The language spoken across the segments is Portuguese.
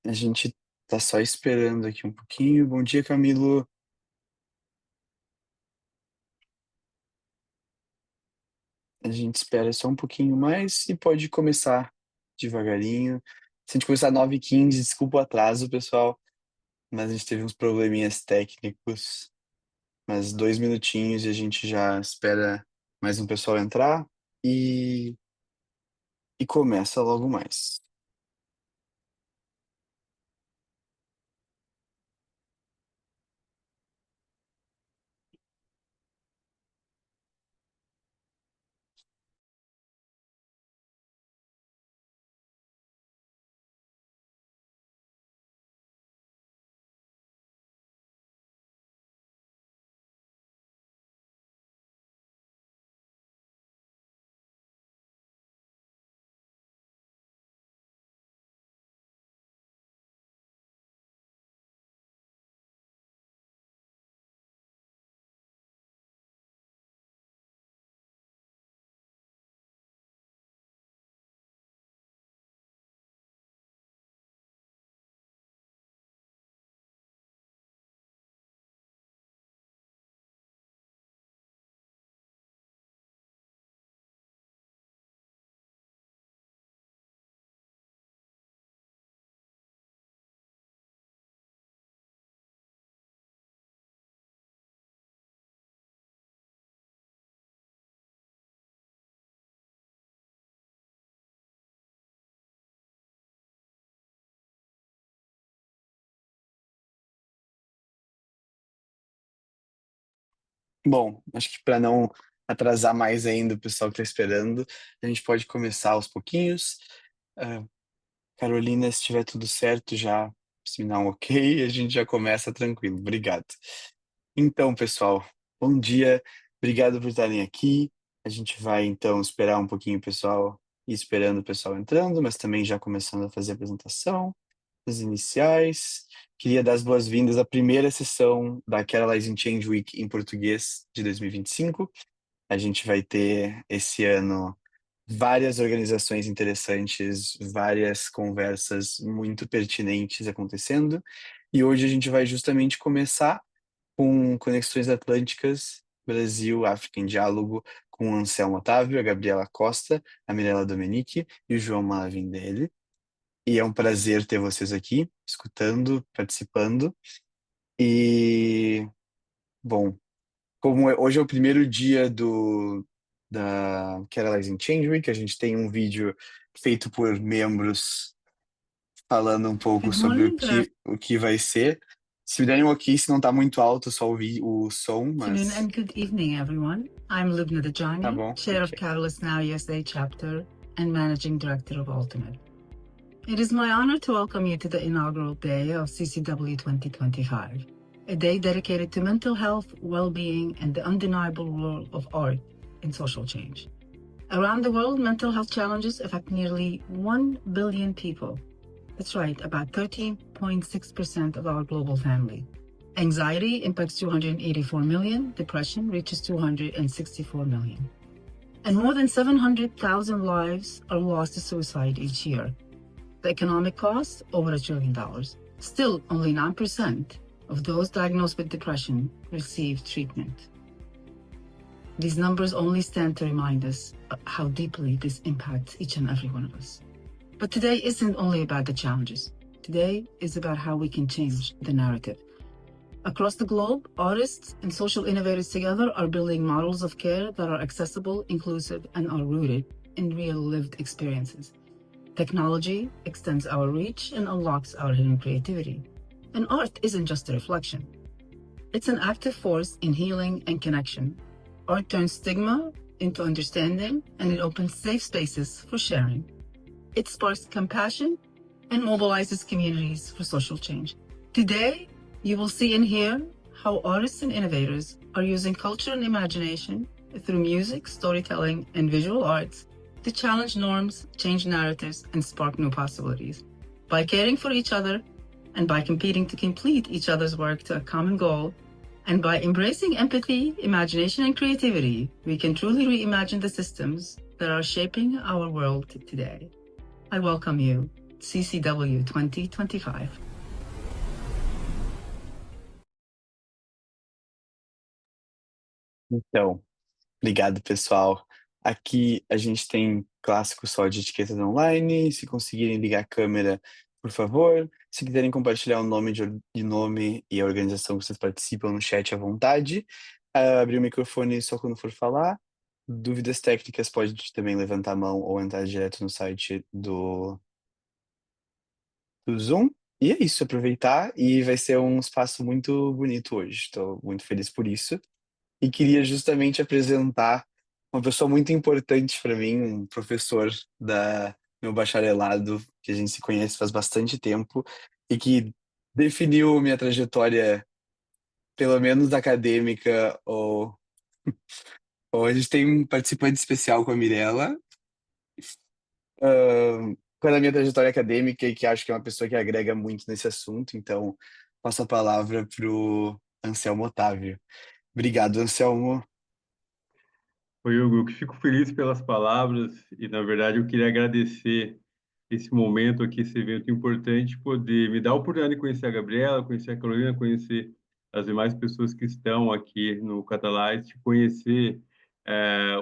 A gente tá só esperando aqui um pouquinho. Bom dia, Camilo. A gente espera só um pouquinho mais e pode começar devagarinho. Se a gente começar 9h15, desculpa o atraso, pessoal, mas a gente teve uns probleminhas técnicos. Mas 2 minutinhos e a gente já espera mais um pessoal entrar e, e começa logo mais. Bom, acho que para não atrasar mais ainda o pessoal que está esperando, a gente pode começar aos pouquinhos. Ah, Carolina, se tiver tudo certo, já se me dá um ok, a gente já começa tranquilo. Obrigado. Então, pessoal, bom dia. Obrigado por estarem aqui. A gente vai então esperar um pouquinho o pessoal, ir esperando o pessoal entrando, mas também já começando a fazer a apresentação, as iniciais. Queria dar as boas-vindas à primeira sessão da Catalyzing Change Week em português de 2025. A gente vai ter esse ano várias organizações interessantes, várias conversas muito pertinentes acontecendo. E hoje a gente vai justamente começar com Conexões Atlânticas, Brasil, África em Diálogo, com o Anselmo Otávio, a Gabriela Costa, a Mirella Domenici e o João Malavindelli. E é um prazer ter vocês aqui, escutando, participando. E, bom, hoje é o primeiro dia da Catalyzing Change Week, a gente tem um vídeo feito por membros falando um pouco Good sobre o morning, good que, o que vai ser. Se me derem um ok, se não tá muito alto, só ouvir o som, afternoon mas and good evening, everyone. I'm Lubna tá Dajani, bom, Chair of ok. Catalyst Now USA chapter and Managing Director of Ultimate. It is my honor to welcome you to the inaugural day of CCW 2025, a day dedicated to mental health, well-being, and the undeniable role of art in social change. Around the world, mental health challenges affect nearly 1 billion people. That's right, about 13.6% of our global family. Anxiety impacts 284 million, depression reaches 264 million. And more than 700,000 lives are lost to suicide each year. The economic cost, over $1 trillion. Still, only 9% of those diagnosed with depression receive treatment. These numbers only stand to remind us how deeply this impacts each and every one of us. But today isn't only about the challenges. Today is about how we can change the narrative. Across the globe, artists and social innovators together are building models of care that are accessible, inclusive, and are rooted in real lived experiences. Technology extends our reach and unlocks our hidden creativity. And art isn't just a reflection. It's an active force in healing and connection. Art turns stigma into understanding, and it opens safe spaces for sharing. It sparks compassion and mobilizes communities for social change. Today, you will see and hear how artists and innovators are using culture and imagination through music, storytelling, and visual arts to challenge norms, change narratives, and spark new possibilities. By caring for each other and by competing to complete each other's work to a common goal, and by embracing empathy, imagination, and creativity, we can truly reimagine the systems that are shaping our world today. I welcome you CCW 2025. Então, obrigado, pessoal. Aqui a gente tem clássico só de etiquetas online. Se conseguirem ligar a câmera, por favor. Se quiserem compartilhar o nome de nome e a organização que vocês participam no chat à vontade. Abrir o microfone só quando for falar. Dúvidas técnicas, pode também levantar a mão ou entrar direto no site do Zoom. E é isso, aproveitar. E vai ser um espaço muito bonito hoje. Estou muito feliz por isso e queria justamente apresentar uma pessoa muito importante para mim, um professor da meu bacharelado, que a gente se conhece faz bastante tempo e que definiu minha trajetória, pelo menos acadêmica, ou a gente tem um participante especial com a Mirella, para a minha trajetória acadêmica e que acho que é uma pessoa que agrega muito nesse assunto, então passo a palavra para o Anselmo Otávio. Obrigado, Anselmo. Oi, Hugo, que fico feliz pelas palavras e, na verdade, eu queria agradecer esse momento aqui, esse evento importante, poder me dar a oportunidade de conhecer a Gabriela, conhecer a Carolina, conhecer as demais pessoas que estão aqui no Catalyst, conhecer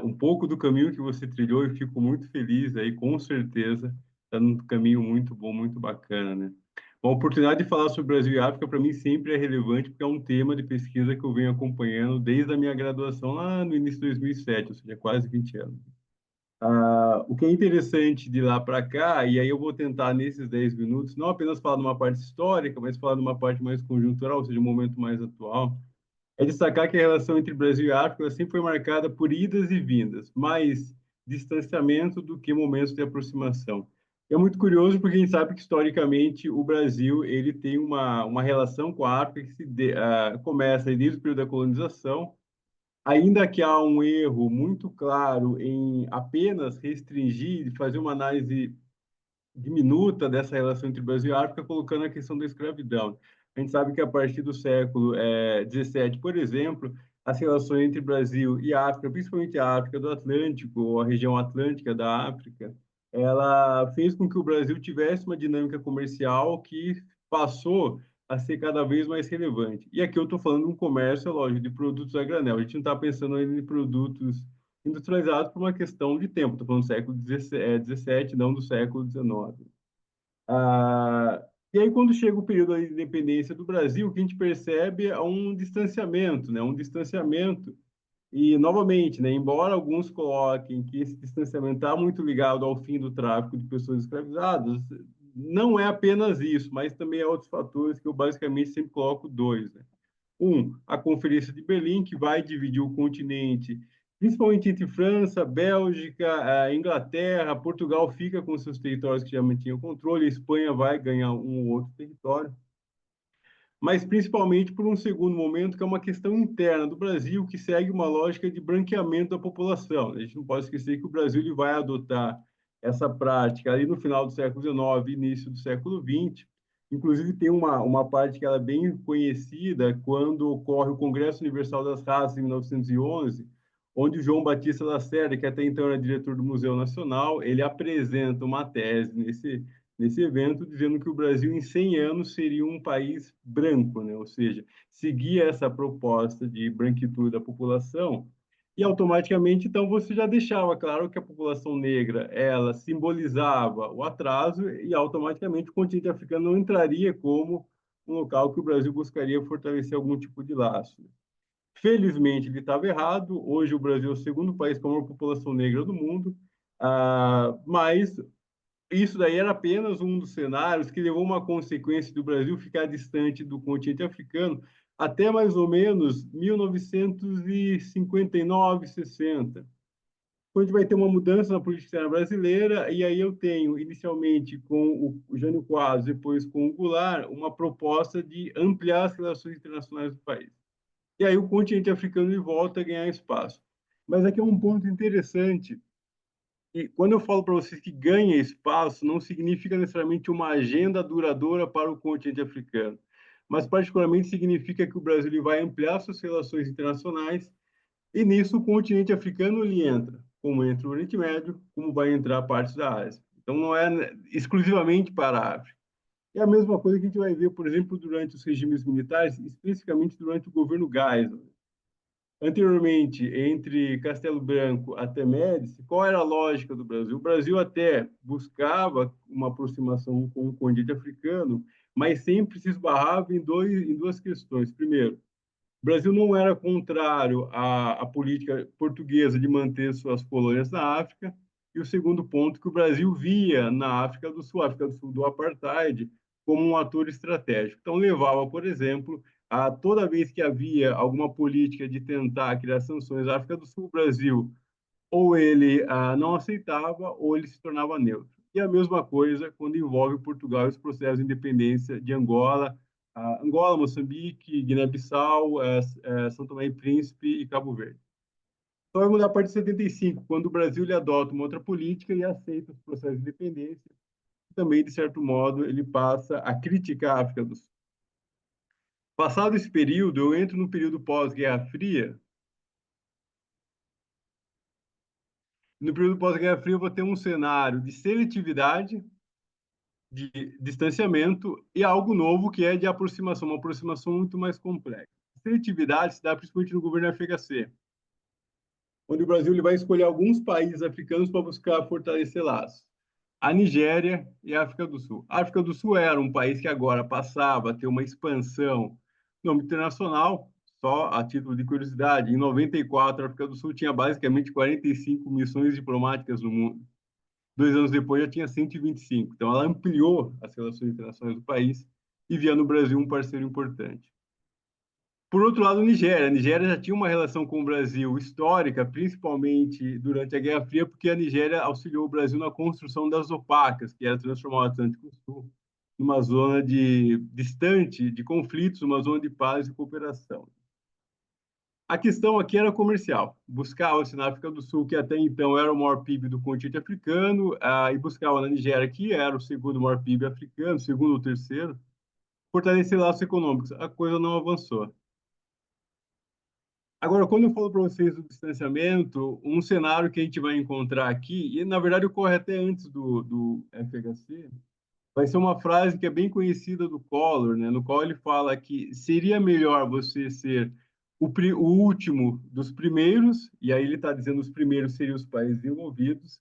um pouco do caminho que você trilhou e fico muito feliz aí, com certeza, está num caminho muito bom, muito bacana, né? Bom, a oportunidade de falar sobre Brasil e África, para mim, sempre é relevante, porque é um tema de pesquisa que eu venho acompanhando desde a minha graduação, lá no início de 2007, ou seja, quase 20 anos. O que é interessante de lá para cá, e aí eu vou tentar, nesses 10 minutos, não apenas falar de uma parte histórica, mas falar de uma parte mais conjuntural, ou seja, um momento mais atual, é destacar que a relação entre Brasil e África sempre foi marcada por idas e vindas, mais distanciamento do que momentos de aproximação. É muito curioso porque a gente sabe que, historicamente, o Brasil ele tem uma relação com a África que começa desde o período da colonização, ainda que há um erro muito claro em apenas restringir e fazer uma análise diminuta dessa relação entre Brasil e África, colocando a questão da escravidão. A gente sabe que a partir do século XVII, por exemplo, as relações entre Brasil e África, principalmente a África do Atlântico, ou a região atlântica da África, ela fez com que o Brasil tivesse uma dinâmica comercial que passou a ser cada vez mais relevante. E aqui eu estou falando de um comércio, é lógico, de produtos a granel. A gente não está pensando ainda em produtos industrializados por uma questão de tempo. Estou falando do século XVII, não do século XIX. E aí, quando chega o período da independência do Brasil, o que a gente percebe é um distanciamento, né? Um distanciamento. E, novamente, né, embora alguns coloquem que esse distanciamento está muito ligado ao fim do tráfico de pessoas escravizadas, não é apenas isso, mas também há outros fatores que eu basicamente sempre coloco dois, né? A Conferência de Berlim, que vai dividir o continente, principalmente entre França, Bélgica, Inglaterra, Portugal fica com seus territórios que já mantinham controle, a Espanha vai ganhar um ou outro território, mas principalmente por um segundo momento, que é uma questão interna do Brasil, que segue uma lógica de branqueamento da população. A gente não pode esquecer que o Brasil ele vai adotar essa prática ali no final do século XIX, início do século XX. Inclusive, tem uma parte que ela é bem conhecida quando ocorre o Congresso Universal das Raças, em 1911, onde o João Batista Lacerda, que até então era diretor do Museu Nacional, ele apresenta uma tese nesse evento, dizendo que o Brasil, em 100 anos, seria um país branco, né? Ou seja, seguia essa proposta de branquitude da população, e automaticamente, então, você já deixava claro que a população negra, ela simbolizava o atraso, e automaticamente o continente africano não entraria como um local que o Brasil buscaria fortalecer algum tipo de laço. Felizmente, ele estava errado. Hoje, o Brasil é o segundo país com a maior população negra do mundo, mas isso daí era apenas um dos cenários que levou uma consequência do Brasil ficar distante do continente africano até mais ou menos 1959, 60. Quando a gente vai ter uma mudança na política externa brasileira, e aí eu tenho, inicialmente com o Jânio Quadros, depois com o Goulart, uma proposta de ampliar as relações internacionais do país. E aí o continente africano volta a ganhar espaço. Mas aqui é um ponto interessante, e quando eu falo para vocês que ganha espaço, não significa necessariamente uma agenda duradoura para o continente africano, mas particularmente significa que o Brasil ele vai ampliar suas relações internacionais e nisso o continente africano ele entra, como entra o Oriente Médio, como vai entrar partes da Ásia. Então, não é exclusivamente para a África. É a mesma coisa que a gente vai ver, por exemplo, durante os regimes militares, especificamente durante o governo Geisel. Anteriormente, entre Castelo Branco até Médici, qual era a lógica do Brasil? O Brasil até buscava uma aproximação com o continente africano, mas sempre se esbarrava em duas questões. Primeiro, o Brasil não era contrário à política portuguesa de manter suas colônias na África, e o segundo ponto, que o Brasil via na África do Sul do apartheid, como um ator estratégico. Então, levava, por exemplo, a toda vez que havia alguma política de tentar criar sanções à África do Sul, o Brasil ou ele não aceitava ou ele se tornava neutro. E a mesma coisa quando envolve Portugal e os processos de independência de Angola, Angola, Moçambique, Guiné-Bissau, São Tomé e Príncipe e Cabo Verde. Só vai mudar a partir de 75, quando o Brasil ele adota uma outra política e aceita os processos de independência. Também, de certo modo, ele passa a criticar a África do Sul. Passado esse período, eu entro no período pós-Guerra Fria. No período pós-Guerra Fria, eu vou ter um cenário de seletividade, de distanciamento e algo novo que é de aproximação, uma aproximação muito mais complexa. A seletividade se dá principalmente no governo FHC, onde o Brasil ele vai escolher alguns países africanos para buscar fortalecer laços. A Nigéria e a África do Sul. A África do Sul era um país que agora passava a ter uma expansão no âmbito internacional, só a título de curiosidade. Em 94, a África do Sul tinha basicamente 45 missões diplomáticas no mundo. 2 anos depois já tinha 125. Então, ela ampliou as relações internacionais do país e via no Brasil um parceiro importante. Por outro lado, a Nigéria já tinha uma relação com o Brasil histórica, principalmente durante a Guerra Fria, porque a Nigéria auxiliou o Brasil na construção das opacas, que era transformar o Atlântico Sul numa zona distante de conflitos, uma zona de paz e cooperação. A questão aqui era comercial. Buscava-se na África do Sul, que até então era o maior PIB do continente africano, e buscava na Nigéria, que era o segundo maior PIB africano, segundo ou terceiro, fortalecer laços econômicos. A coisa não avançou. Agora, quando eu falo para vocês do distanciamento, um cenário que a gente vai encontrar aqui, e na verdade ocorre até antes do FHC, vai ser uma frase que é bem conhecida do Collor, né? No qual ele fala que seria melhor você ser o último dos primeiros, e aí ele está dizendo os primeiros seriam os países desenvolvidos,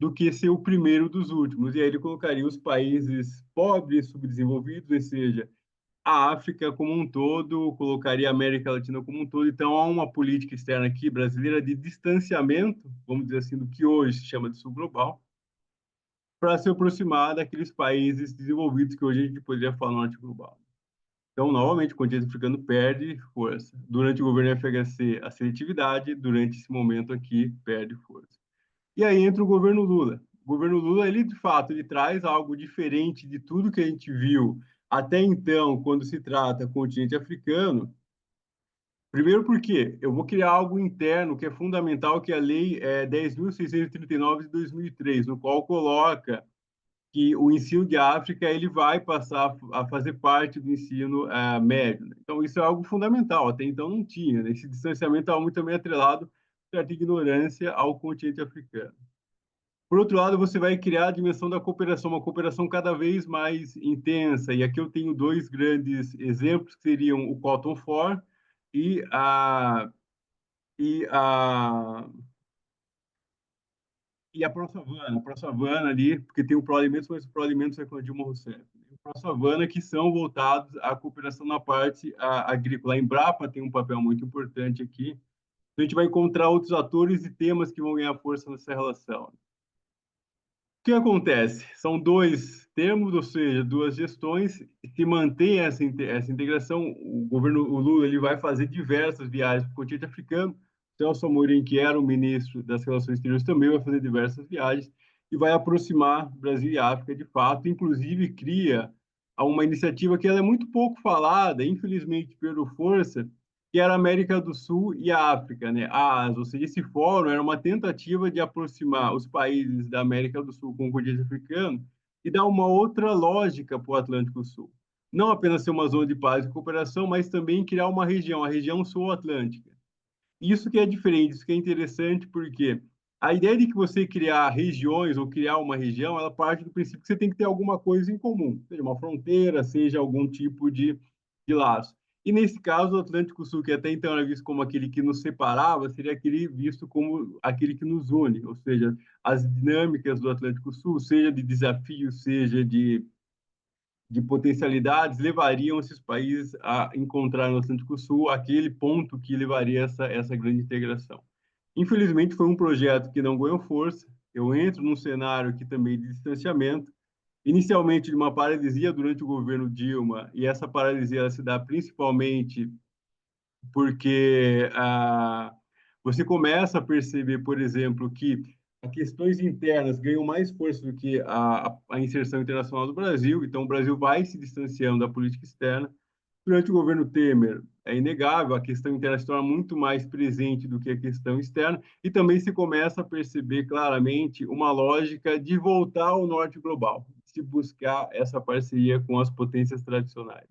do que ser o primeiro dos últimos. E aí ele colocaria os países pobres, subdesenvolvidos, ou seja, a África como um todo, colocaria a América Latina como um todo. Então, há uma política externa aqui brasileira de distanciamento, vamos dizer assim, do que hoje se chama de sul global, para se aproximar daqueles países desenvolvidos que hoje a gente poderia falar no norte global. Então, novamente, o continente africano perde força. Durante o governo FHC, a seletividade, durante esse momento aqui, perde força. E aí entra o governo Lula. O governo Lula, ele, de fato, ele traz algo diferente de tudo que a gente viu até então, quando se trata do continente africano. Primeiro porque eu vou criar algo interno que é fundamental, que é a Lei 10.639 de 2003, no qual coloca que o ensino de África ele vai passar a fazer parte do ensino médio. Então, isso é algo fundamental. Até então não tinha. Né? Esse distanciamento estava muito também atrelado a certa ignorância ao continente africano. Por outro lado, você vai criar a dimensão da cooperação, uma cooperação cada vez mais intensa. E aqui eu tenho dois grandes exemplos, que seriam o Cotton For e e a, e a ProSavana. A ProSavana ali, porque tem o ProAlimentos, mas o ProAlimentos é com a Dilma Rousseff. O ProSavana, que são voltados à cooperação na parte agrícola. A Embrapa tem um papel muito importante aqui. Então, a gente vai encontrar outros atores e temas que vão ganhar força nessa relação. O que acontece? São dois termos, ou seja, duas gestões. Se mantém essa integração, o Lula ele vai fazer diversas viagens para o continente africano. Celso Amorim, que era o ministro das Relações Exteriores, também vai fazer diversas viagens e vai aproximar Brasil e África de fato. Inclusive, cria uma iniciativa que ela é muito pouco falada, infelizmente, pelo Força, que era a América do Sul e a África, né? Ou seja, esse fórum era uma tentativa de aproximar os países da América do Sul com o continente africano e dar uma outra lógica para o Atlântico Sul. Não apenas ser uma zona de paz e cooperação, mas também criar uma região, a região sul-atlântica. Isso que é diferente, isso que é interessante, porque A ideia de que você criar regiões ou criar uma região, ela parte do princípio que você tem que ter alguma coisa em comum, seja uma fronteira, seja algum tipo de laço. E nesse caso, o Atlântico Sul, que até então era visto como aquele que nos separava, seria aquele visto como aquele que nos une, ou seja, as dinâmicas do Atlântico Sul, seja de desafios, seja de potencialidades, levariam esses países a encontrar no Atlântico Sul aquele ponto que levaria essa grande integração. Infelizmente, foi um projeto que não ganhou força. Eu entro num cenário que também de distanciamento, inicialmente de uma paralisia durante o governo Dilma, e essa paralisia ela se dá principalmente porque você começa a perceber, por exemplo, que as questões internas ganham mais força do que a inserção internacional do Brasil, então o Brasil vai se distanciando da política externa. Durante o governo Temer, é inegável, a questão interna se torna muito mais presente do que a questão externa, e também se começa a perceber claramente uma lógica de voltar ao norte global, de se buscar essa parceria com as potências tradicionais.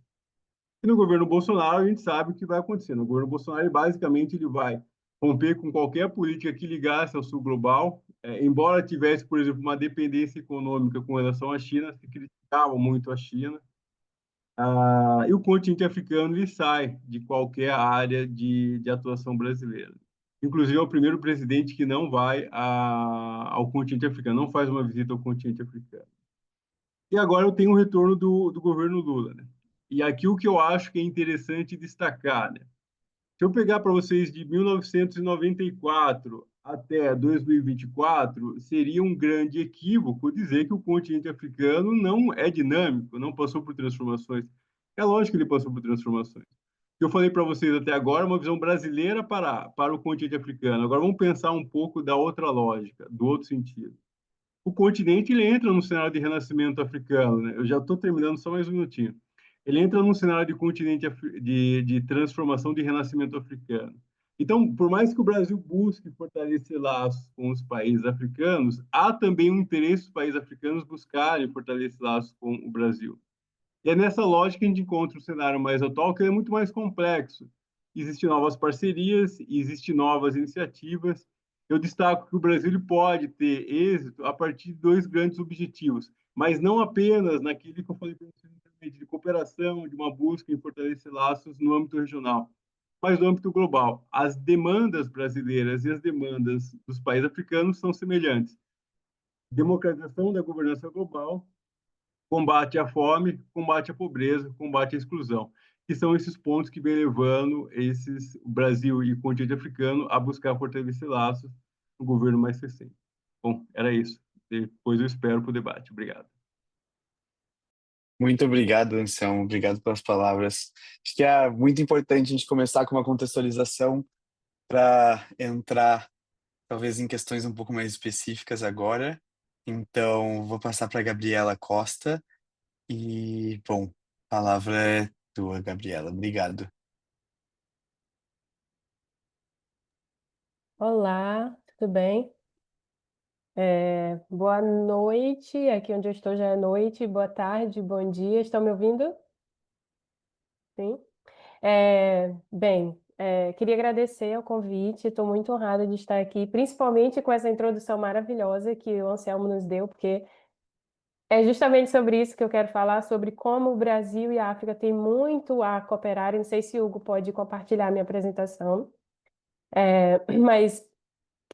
E no governo Bolsonaro, a gente sabe o que vai acontecer. No governo Bolsonaro, basicamente, ele vai romper com qualquer política que ligasse ao sul global. Embora tivesse, por exemplo, uma dependência econômica com relação à China, se criticava muito a China. E o continente africano ele sai de qualquer área de atuação brasileira. Inclusive, é o primeiro presidente que não vai ao continente africano, não faz uma visita ao continente africano. E agora eu tenho o retorno do governo Lula, né? E aqui o que eu acho que é interessante destacar, né? Se eu pegar para vocês de 1994 até 2024, seria um grande equívoco dizer que o continente africano não é dinâmico, não passou por transformações. É lógico que ele passou por transformações. O que eu falei para vocês até agora é uma visão brasileira para o continente africano. Agora vamos pensar um pouco da outra lógica, do outro sentido. O continente ele entra no cenário de renascimento africano, né? Eu já estou terminando, só mais um minutinho. Ele entra num cenário de continente de transformação de renascimento africano. Então, por mais que o Brasil busque fortalecer laços com os países africanos, há também um interesse dos países africanos buscarem fortalecer laços com o Brasil. E é nessa lógica que a gente encontra o cenário mais atual, que é muito mais complexo. Existem novas parcerias, existem novas iniciativas. Eu destaco que o Brasil pode ter êxito a partir de dois grandes objetivos, mas não apenas naquilo que eu falei para vocês anteriormente, de cooperação, de uma busca em fortalecer laços no âmbito regional, mas no âmbito global. As demandas brasileiras e as demandas dos países africanos são semelhantes. Democratização da governança global, combate à fome, combate à pobreza, combate à exclusão, que são esses pontos que vem levando o Brasil e o continente africano a buscar fortalecer laços no governo mais recente. Bom, era isso. Depois eu espero para o debate. Obrigado. Muito obrigado, Anselmo. Obrigado pelas palavras. Acho que é muito importante a gente começar com uma contextualização para entrar, talvez, em questões um pouco mais específicas agora. Então, vou passar para a Gabriela Costa. E, bom, a palavra é tua, Gabriela. Obrigado. Olá, tudo bem? Boa noite, aqui onde eu estou já é noite, boa tarde, bom dia, estão me ouvindo? Sim? Queria agradecer o convite, estou muito honrada de estar aqui, principalmente com essa introdução maravilhosa que o Anselmo nos deu, porque é justamente sobre isso que eu quero falar, sobre como o Brasil e a África têm muito a cooperar, e não sei se o Hugo pode compartilhar minha apresentação, mas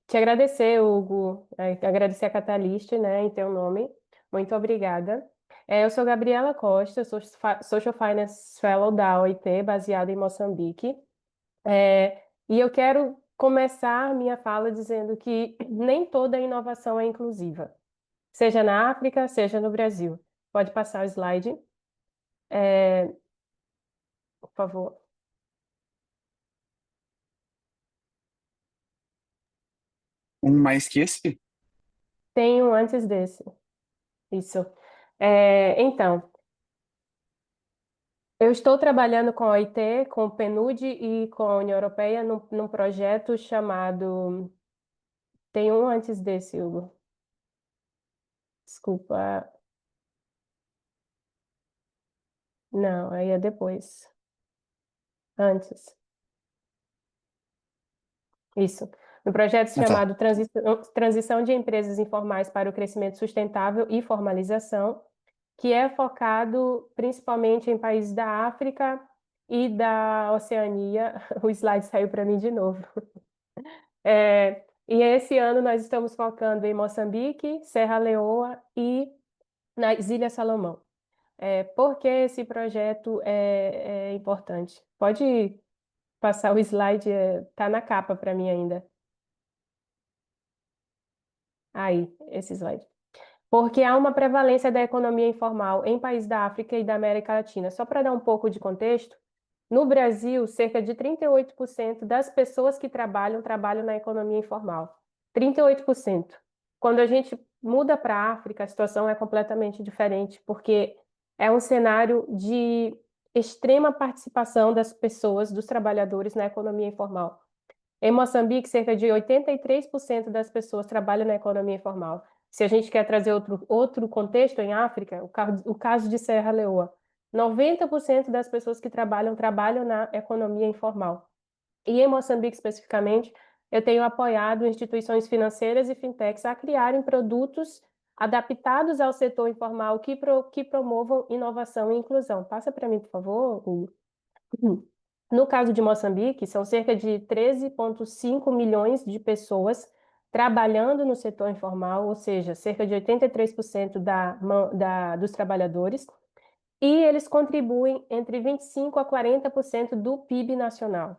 te agradecer, Hugo, agradecer a Catalyst, né, em teu nome. Muito obrigada. Eu sou Gabriela Costa, sou Social Finance Fellow da OIT, baseada em Moçambique. E eu quero começar minha fala dizendo que nem toda inovação é inclusiva, seja na África, seja no Brasil. Pode passar o slide, por favor. Um mais que esse? Tem um antes desse. Isso. Então, eu estou trabalhando com a OIT, com o PNUD e com a União Europeia num projeto chamado. Tem um antes desse, Hugo. Desculpa. Não, aí é depois. Antes. Isso. no projeto Ah, tá. chamado Transição de Empresas Informais para o Crescimento Sustentável e Formalização, que é focado principalmente em países da África e da Oceania. O slide saiu para mim de novo. E esse ano nós estamos focando em Moçambique, Serra Leoa e nas Ilhas Salomão. Por que esse projeto é importante? Pode passar o slide, tá na capa para mim ainda. Aí, esse slide. Porque há uma prevalência da economia informal em países da África e da América Latina. Só para dar um pouco de contexto, no Brasil, cerca de 38% das pessoas que trabalham na economia informal. 38%. Quando a gente muda para a África, a situação é completamente diferente, porque é um cenário de extrema participação das pessoas, dos trabalhadores na economia informal. Em Moçambique, cerca de 83% das pessoas trabalham na economia informal. Se a gente quer trazer outro contexto em África, o caso de Serra Leoa, 90% das pessoas que trabalham na economia informal. E em Moçambique, especificamente, eu tenho apoiado instituições financeiras e fintechs a criarem produtos adaptados ao setor informal que promovam inovação e inclusão. Passa para mim, por favor, Hugo. No caso de Moçambique, são cerca de 13,5 milhões de pessoas trabalhando no setor informal, ou seja, cerca de 83% dos trabalhadores, e eles contribuem entre 25% a 40% do PIB nacional.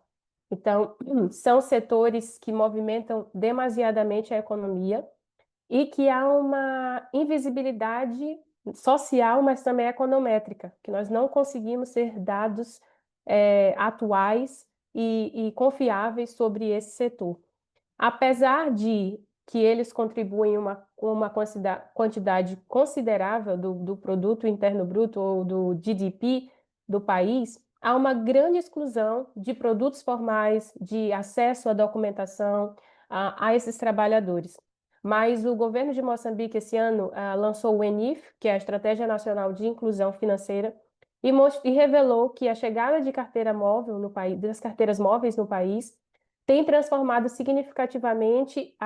Então, são setores que movimentam demasiadamente a economia e que há uma invisibilidade social, mas também econométrica, que nós não conseguimos ter dados atuais e confiáveis sobre esse setor. Apesar de que eles contribuem com uma quantidade considerável do produto interno bruto ou do GDP do país, há uma grande exclusão de produtos formais, de acesso à documentação a esses trabalhadores. Mas o governo de Moçambique esse ano lançou o ENIF, que é a Estratégia Nacional de Inclusão Financeira, e revelou que a chegada de carteira móvel no país, das carteiras móveis no país, tem transformado significativamente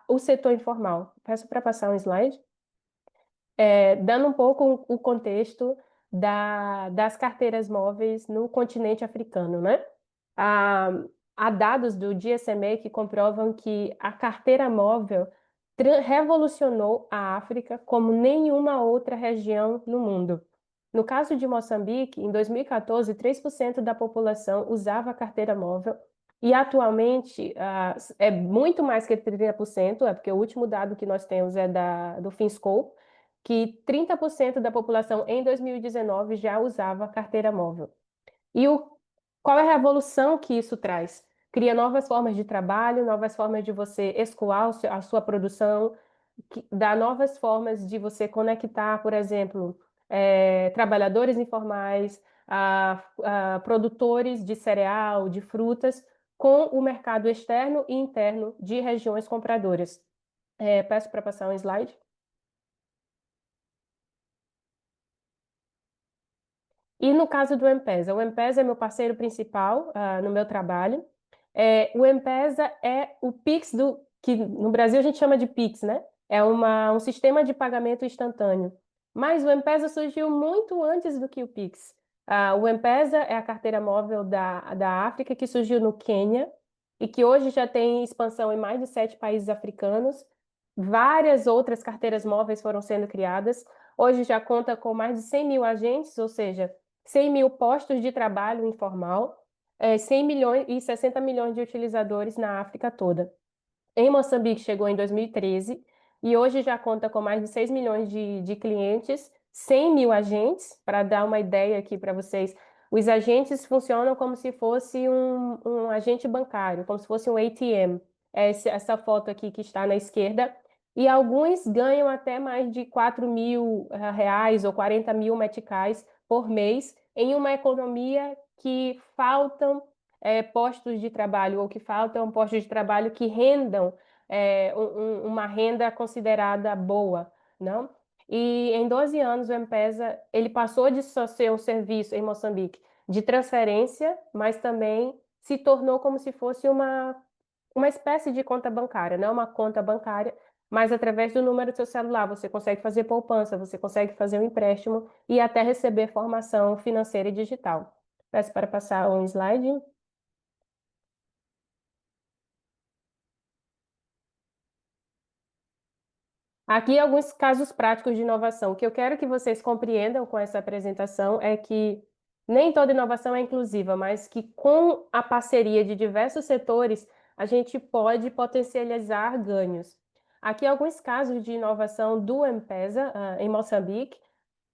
o setor informal. Peço para passar um slide. Dando um pouco o contexto das carteiras móveis no continente africano, né? Há dados do GSMA que comprovam que a carteira móvel revolucionou a África como nenhuma outra região no mundo. No caso de Moçambique, em 2014, 3% da população usava a carteira móvel e atualmente é muito mais que 30%, porque o último dado que nós temos é do FinScope, que 30% da população em 2019 já usava a carteira móvel. E qual é a revolução que isso traz? Cria novas formas de trabalho, novas formas de você escoar a sua produção, dá novas formas de você conectar, por exemplo, trabalhadores informais, produtores de cereal, de frutas, com o mercado externo e interno de regiões compradoras. Peço para passar um slide. E no caso do M-Pesa, o M-Pesa é meu parceiro principal no meu trabalho. O M-Pesa é o Pix que no Brasil a gente chama de Pix, né? É um sistema de pagamento instantâneo. Mas o M-Pesa surgiu muito antes do que o Pix. O M-Pesa é a carteira móvel da África que surgiu no Quênia e que hoje já tem expansão em mais de 7 países africanos. Várias outras carteiras móveis foram sendo criadas. Hoje já conta com mais de 100 mil agentes, ou seja, 100 mil postos de trabalho informal, 100 milhões e 60 milhões de utilizadores na África toda. Em Moçambique chegou em 2013 e hoje já conta com mais de 6 milhões de clientes, 100 mil agentes. Para dar uma ideia aqui para vocês, os agentes funcionam como se fosse um agente bancário, como se fosse um ATM. Essa foto aqui que está na esquerda. E alguns ganham até mais de 4 mil reais ou 40 mil meticais por mês em uma economia que faltam postos de trabalho ou que faltam postos de trabalho que rendam uma renda considerada boa, não? E em 12 anos o M-Pesa ele passou de só ser um serviço em Moçambique de transferência, mas também se tornou como se fosse uma espécie de conta bancária, não uma conta bancária, mas através do número do seu celular você consegue fazer poupança, você consegue fazer um empréstimo e até receber formação financeira e digital. Peço para passar um slide. Aqui alguns casos práticos de inovação. O que eu quero que vocês compreendam com essa apresentação é que nem toda inovação é inclusiva, mas que com a parceria de diversos setores, a gente pode potencializar ganhos. Aqui alguns casos de inovação do M-Pesa, em Moçambique,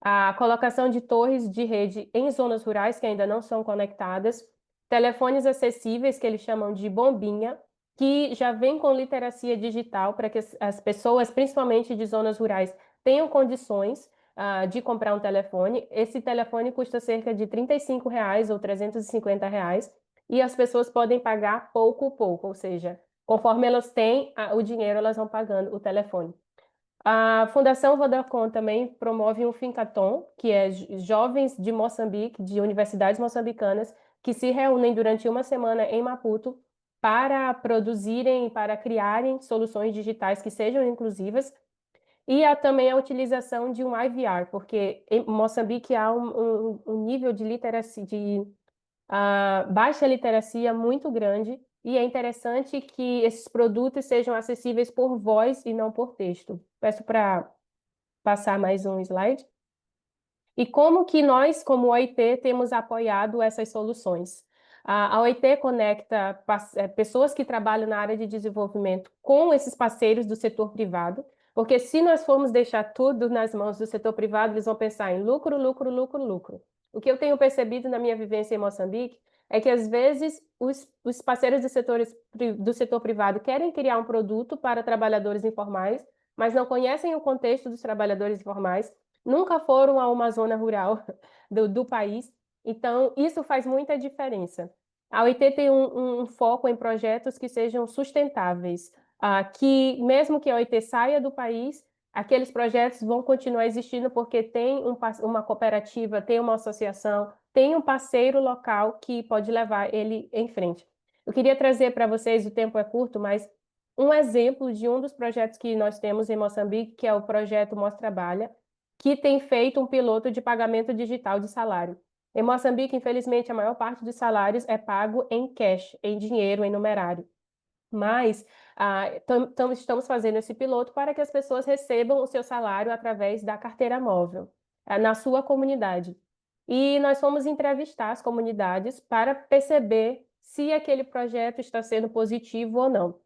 a colocação de torres de rede em zonas rurais que ainda não são conectadas, telefones acessíveis, que eles chamam de bombinha, que já vem com literacia digital para que as pessoas, principalmente de zonas rurais, tenham condições de comprar um telefone. Esse telefone custa cerca de R$ 35 ou R$ 350, e as pessoas podem pagar pouco, ou seja, conforme elas têm o dinheiro, elas vão pagando o telefone. A Fundação Vodacom também promove um Fincaton, que é jovens de Moçambique, de universidades moçambicanas, que se reúnem durante uma semana em Maputo para produzirem, para criarem soluções digitais que sejam inclusivas. E há também a utilização de um IVR, porque em Moçambique há um nível de literacia, de baixa literacia muito grande, e é interessante que esses produtos sejam acessíveis por voz e não por texto. Peço para passar mais um slide. E como que nós, como OIT, temos apoiado essas soluções? A OIT conecta pessoas que trabalham na área de desenvolvimento com esses parceiros do setor privado, porque se nós formos deixar tudo nas mãos do setor privado, eles vão pensar em lucro, lucro, lucro, lucro. O que eu tenho percebido na minha vivência em Moçambique é que, às vezes, os parceiros do setor privado querem criar um produto para trabalhadores informais, mas não conhecem o contexto dos trabalhadores informais, nunca foram a uma zona rural do país, então isso faz muita diferença. A OIT tem um foco em projetos que sejam sustentáveis, que mesmo que a OIT saia do país, aqueles projetos vão continuar existindo porque tem uma cooperativa, tem uma associação, tem um parceiro local que pode levar ele em frente. Eu queria trazer para vocês, o tempo é curto, mas um exemplo de um dos projetos que nós temos em Moçambique, que é o projeto Mostra Trabalha, que tem feito um piloto de pagamento digital de salário. Em Moçambique, infelizmente, a maior parte dos salários é pago em cash, em dinheiro, em numerário. Mas estamos fazendo esse piloto para que as pessoas recebam o seu salário através da carteira móvel, na sua comunidade. E nós fomos entrevistar as comunidades para perceber se aquele projeto está sendo positivo ou não.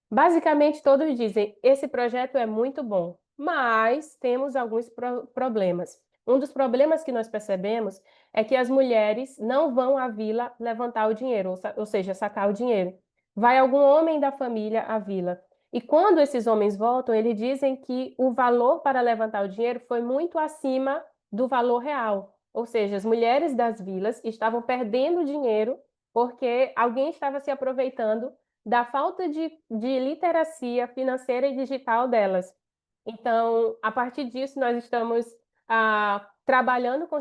Basicamente, todos dizem: esse projeto é muito bom, mas temos alguns problemas. Um dos problemas que nós percebemos é que as mulheres não vão à vila levantar o dinheiro, ou seja, sacar o dinheiro. Vai algum homem da família à vila. E quando esses homens voltam, eles dizem que o valor para levantar o dinheiro foi muito acima do valor real. Ou seja, as mulheres das vilas estavam perdendo dinheiro porque alguém estava se aproveitando da falta de literacia financeira e digital delas. Então, a partir disso, nós estamos trabalhando com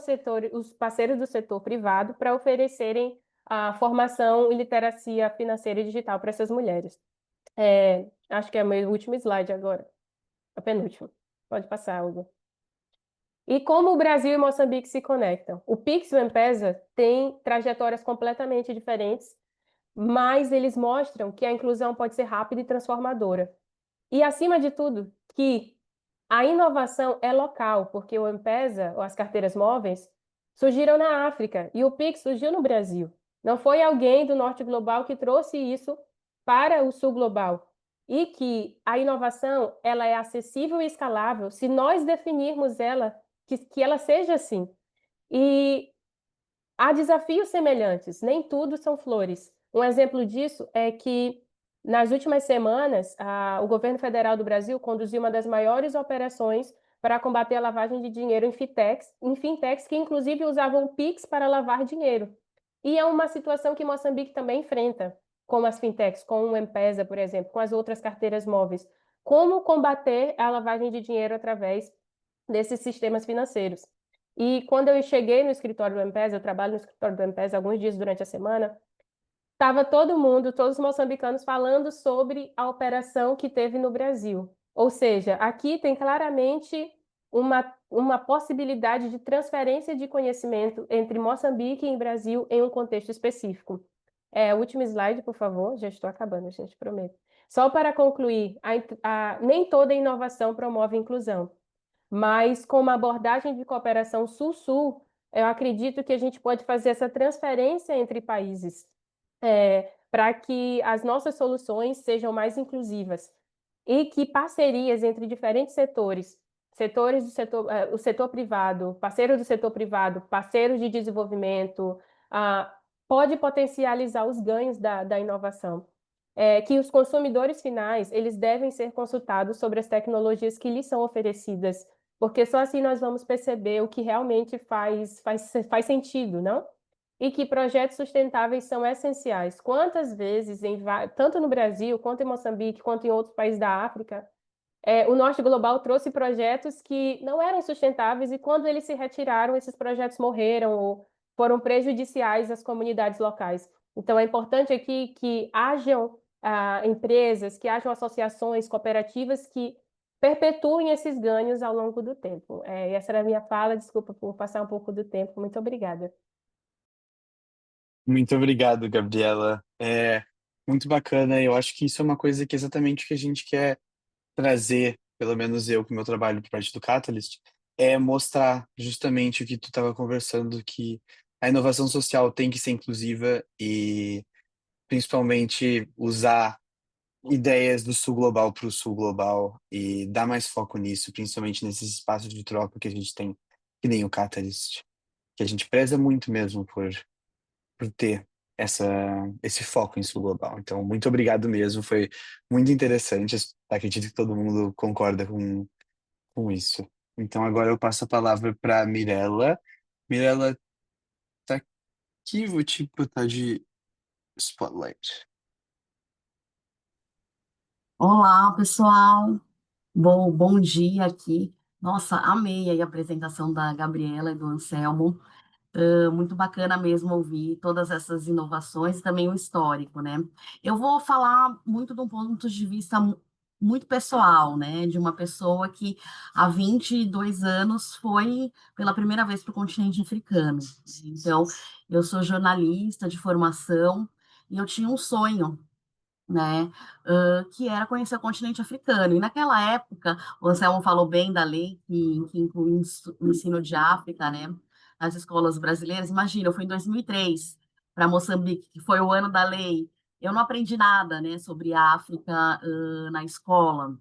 os parceiros do setor privado para oferecerem a formação e literacia financeira e digital para essas mulheres. Acho que é o meu último slide agora. A penúltimo. Pode passar, Hugo. E como o Brasil e Moçambique se conectam? O Pix e o M-Pesa têm trajetórias completamente diferentes, mas eles mostram que a inclusão pode ser rápida e transformadora. E, acima de tudo, que a inovação é local, porque o M-Pesa, ou as carteiras móveis, surgiram na África e o Pix surgiu no Brasil. Não foi alguém do norte global que trouxe isso para o sul global. E que a inovação, ela é acessível e escalável se nós definirmos ela, que ela seja assim. E há desafios semelhantes, nem tudo são flores. Um exemplo disso é que, nas últimas semanas, o governo federal do Brasil conduziu uma das maiores operações para combater a lavagem de dinheiro em fintechs que, inclusive, usavam o Pix para lavar dinheiro. E é uma situação que Moçambique também enfrenta, com as fintechs, com o M-Pesa, por exemplo, com as outras carteiras móveis. Como combater a lavagem de dinheiro através desses sistemas financeiros? E quando eu cheguei no escritório do M-Pesa, eu trabalho no escritório do M-Pesa alguns dias durante a semana, estava todo mundo, todos os moçambicanos falando sobre a operação que teve no Brasil. Ou seja, aqui tem claramente uma possibilidade de transferência de conhecimento entre Moçambique e Brasil em um contexto específico. Último slide, por favor. Já estou acabando, gente, prometo. Só para concluir, nem toda inovação promove inclusão, mas com uma abordagem de cooperação sul-sul, eu acredito que a gente pode fazer essa transferência entre países, para que as nossas soluções sejam mais inclusivas e que parcerias entre diferentes setores do setor, o setor privado, parceiros do setor privado, parceiros de desenvolvimento, pode potencializar os ganhos da inovação. Que os consumidores finais, eles devem ser consultados sobre as tecnologias que lhes são oferecidas, porque só assim nós vamos perceber o que realmente faz sentido, não? E que projetos sustentáveis são essenciais. Quantas vezes, tanto no Brasil, quanto em Moçambique, quanto em outros países da África, o Norte Global trouxe projetos que não eram sustentáveis e quando eles se retiraram, esses projetos morreram ou foram prejudiciais às comunidades locais. Então, é importante aqui que hajam empresas, que hajam associações, cooperativas que perpetuem esses ganhos ao longo do tempo. Essa era a minha fala, desculpa por passar um pouco do tempo. Muito obrigada. Muito obrigado, Gabriela. É muito bacana. Eu acho que isso é uma coisa que é exatamente o que a gente quer trazer, pelo menos eu com o meu trabalho por parte do Catalyst, é mostrar justamente o que tu estava conversando, que a inovação social tem que ser inclusiva e principalmente usar ideias do sul global para o sul global e dar mais foco nisso, principalmente nesses espaços de troca que a gente tem, que nem o Catalyst, que a gente preza muito mesmo por ter essa, esse foco em sul global. Então, muito obrigado mesmo, foi muito interessante. Acredito que todo mundo concorda com isso. Então, agora eu passo a palavra para Mirella. Mirella, tá aqui, vou te botar de spotlight. Olá, pessoal. Bom dia aqui. Nossa, amei aí a apresentação da Gabriela e do Anselmo. Muito bacana mesmo ouvir todas essas inovações e também o histórico, né? Eu vou falar muito de um ponto de vista muito pessoal, né? De uma pessoa que há 22 anos foi pela primeira vez para o continente africano. Então, eu sou jornalista de formação e eu tinha um sonho, né, que era conhecer o continente africano. E naquela época, o Anselmo falou bem da lei que inclui o ensino de África, né, nas escolas brasileiras. Imagina, eu fui em 2003 para Moçambique, que foi o ano da lei. Eu não aprendi nada, né, sobre a África, na escola.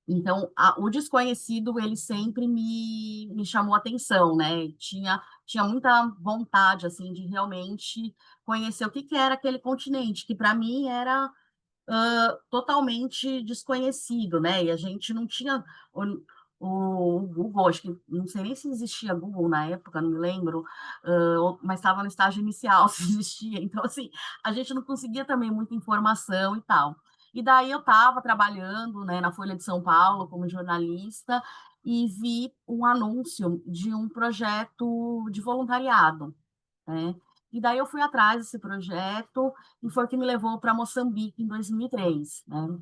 Então, o desconhecido, ele sempre me chamou a atenção, né? Tinha muita vontade, assim, de realmente conhecer o que que era aquele continente, que para mim era totalmente desconhecido, né? E a gente não tinha o Google, acho que não sei nem se existia Google na época, não me lembro, mas estava no estágio inicial se existia. Então, assim, a gente não conseguia também muita informação e tal. E daí eu estava trabalhando, né, na Folha de São Paulo como jornalista e vi um anúncio de um projeto de voluntariado, né? E daí eu fui atrás desse projeto e foi o que me levou para Moçambique em 2003, né?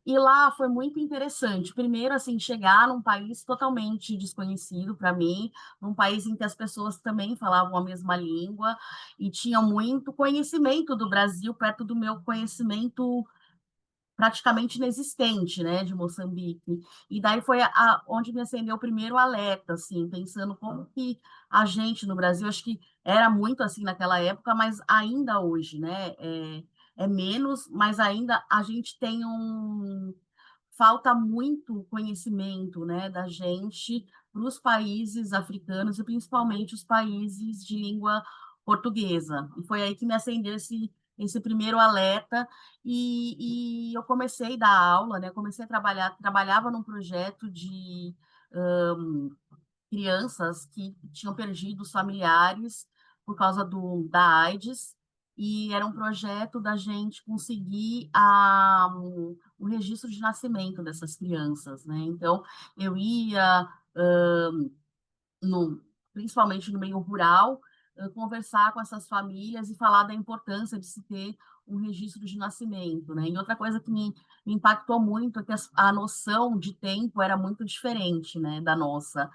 E lá foi muito interessante. Primeiro, assim, chegar num país totalmente desconhecido para mim, num país em que as pessoas também falavam a mesma língua e tinham muito conhecimento do Brasil perto do meu conhecimento praticamente inexistente, né, de Moçambique. E daí foi onde me acendeu o primeiro alerta, assim, pensando como que a gente no Brasil, acho que era muito assim naquela época, mas ainda hoje, né, é menos, mas ainda a gente tem falta muito conhecimento, né, da gente para os países africanos e principalmente os países de língua portuguesa. E foi aí que me acendeu esse primeiro alerta e eu comecei a dar aula, né? Comecei a trabalhava num projeto de crianças que tinham perdido os familiares por causa da AIDS, e era um projeto da gente conseguir o registro de nascimento dessas crianças, né? Então, eu ia, no, principalmente no meio rural, conversar com essas famílias e falar da importância de se ter um registro de nascimento, né? E outra coisa que me impactou muito é que a noção de tempo era muito diferente, né, da nossa.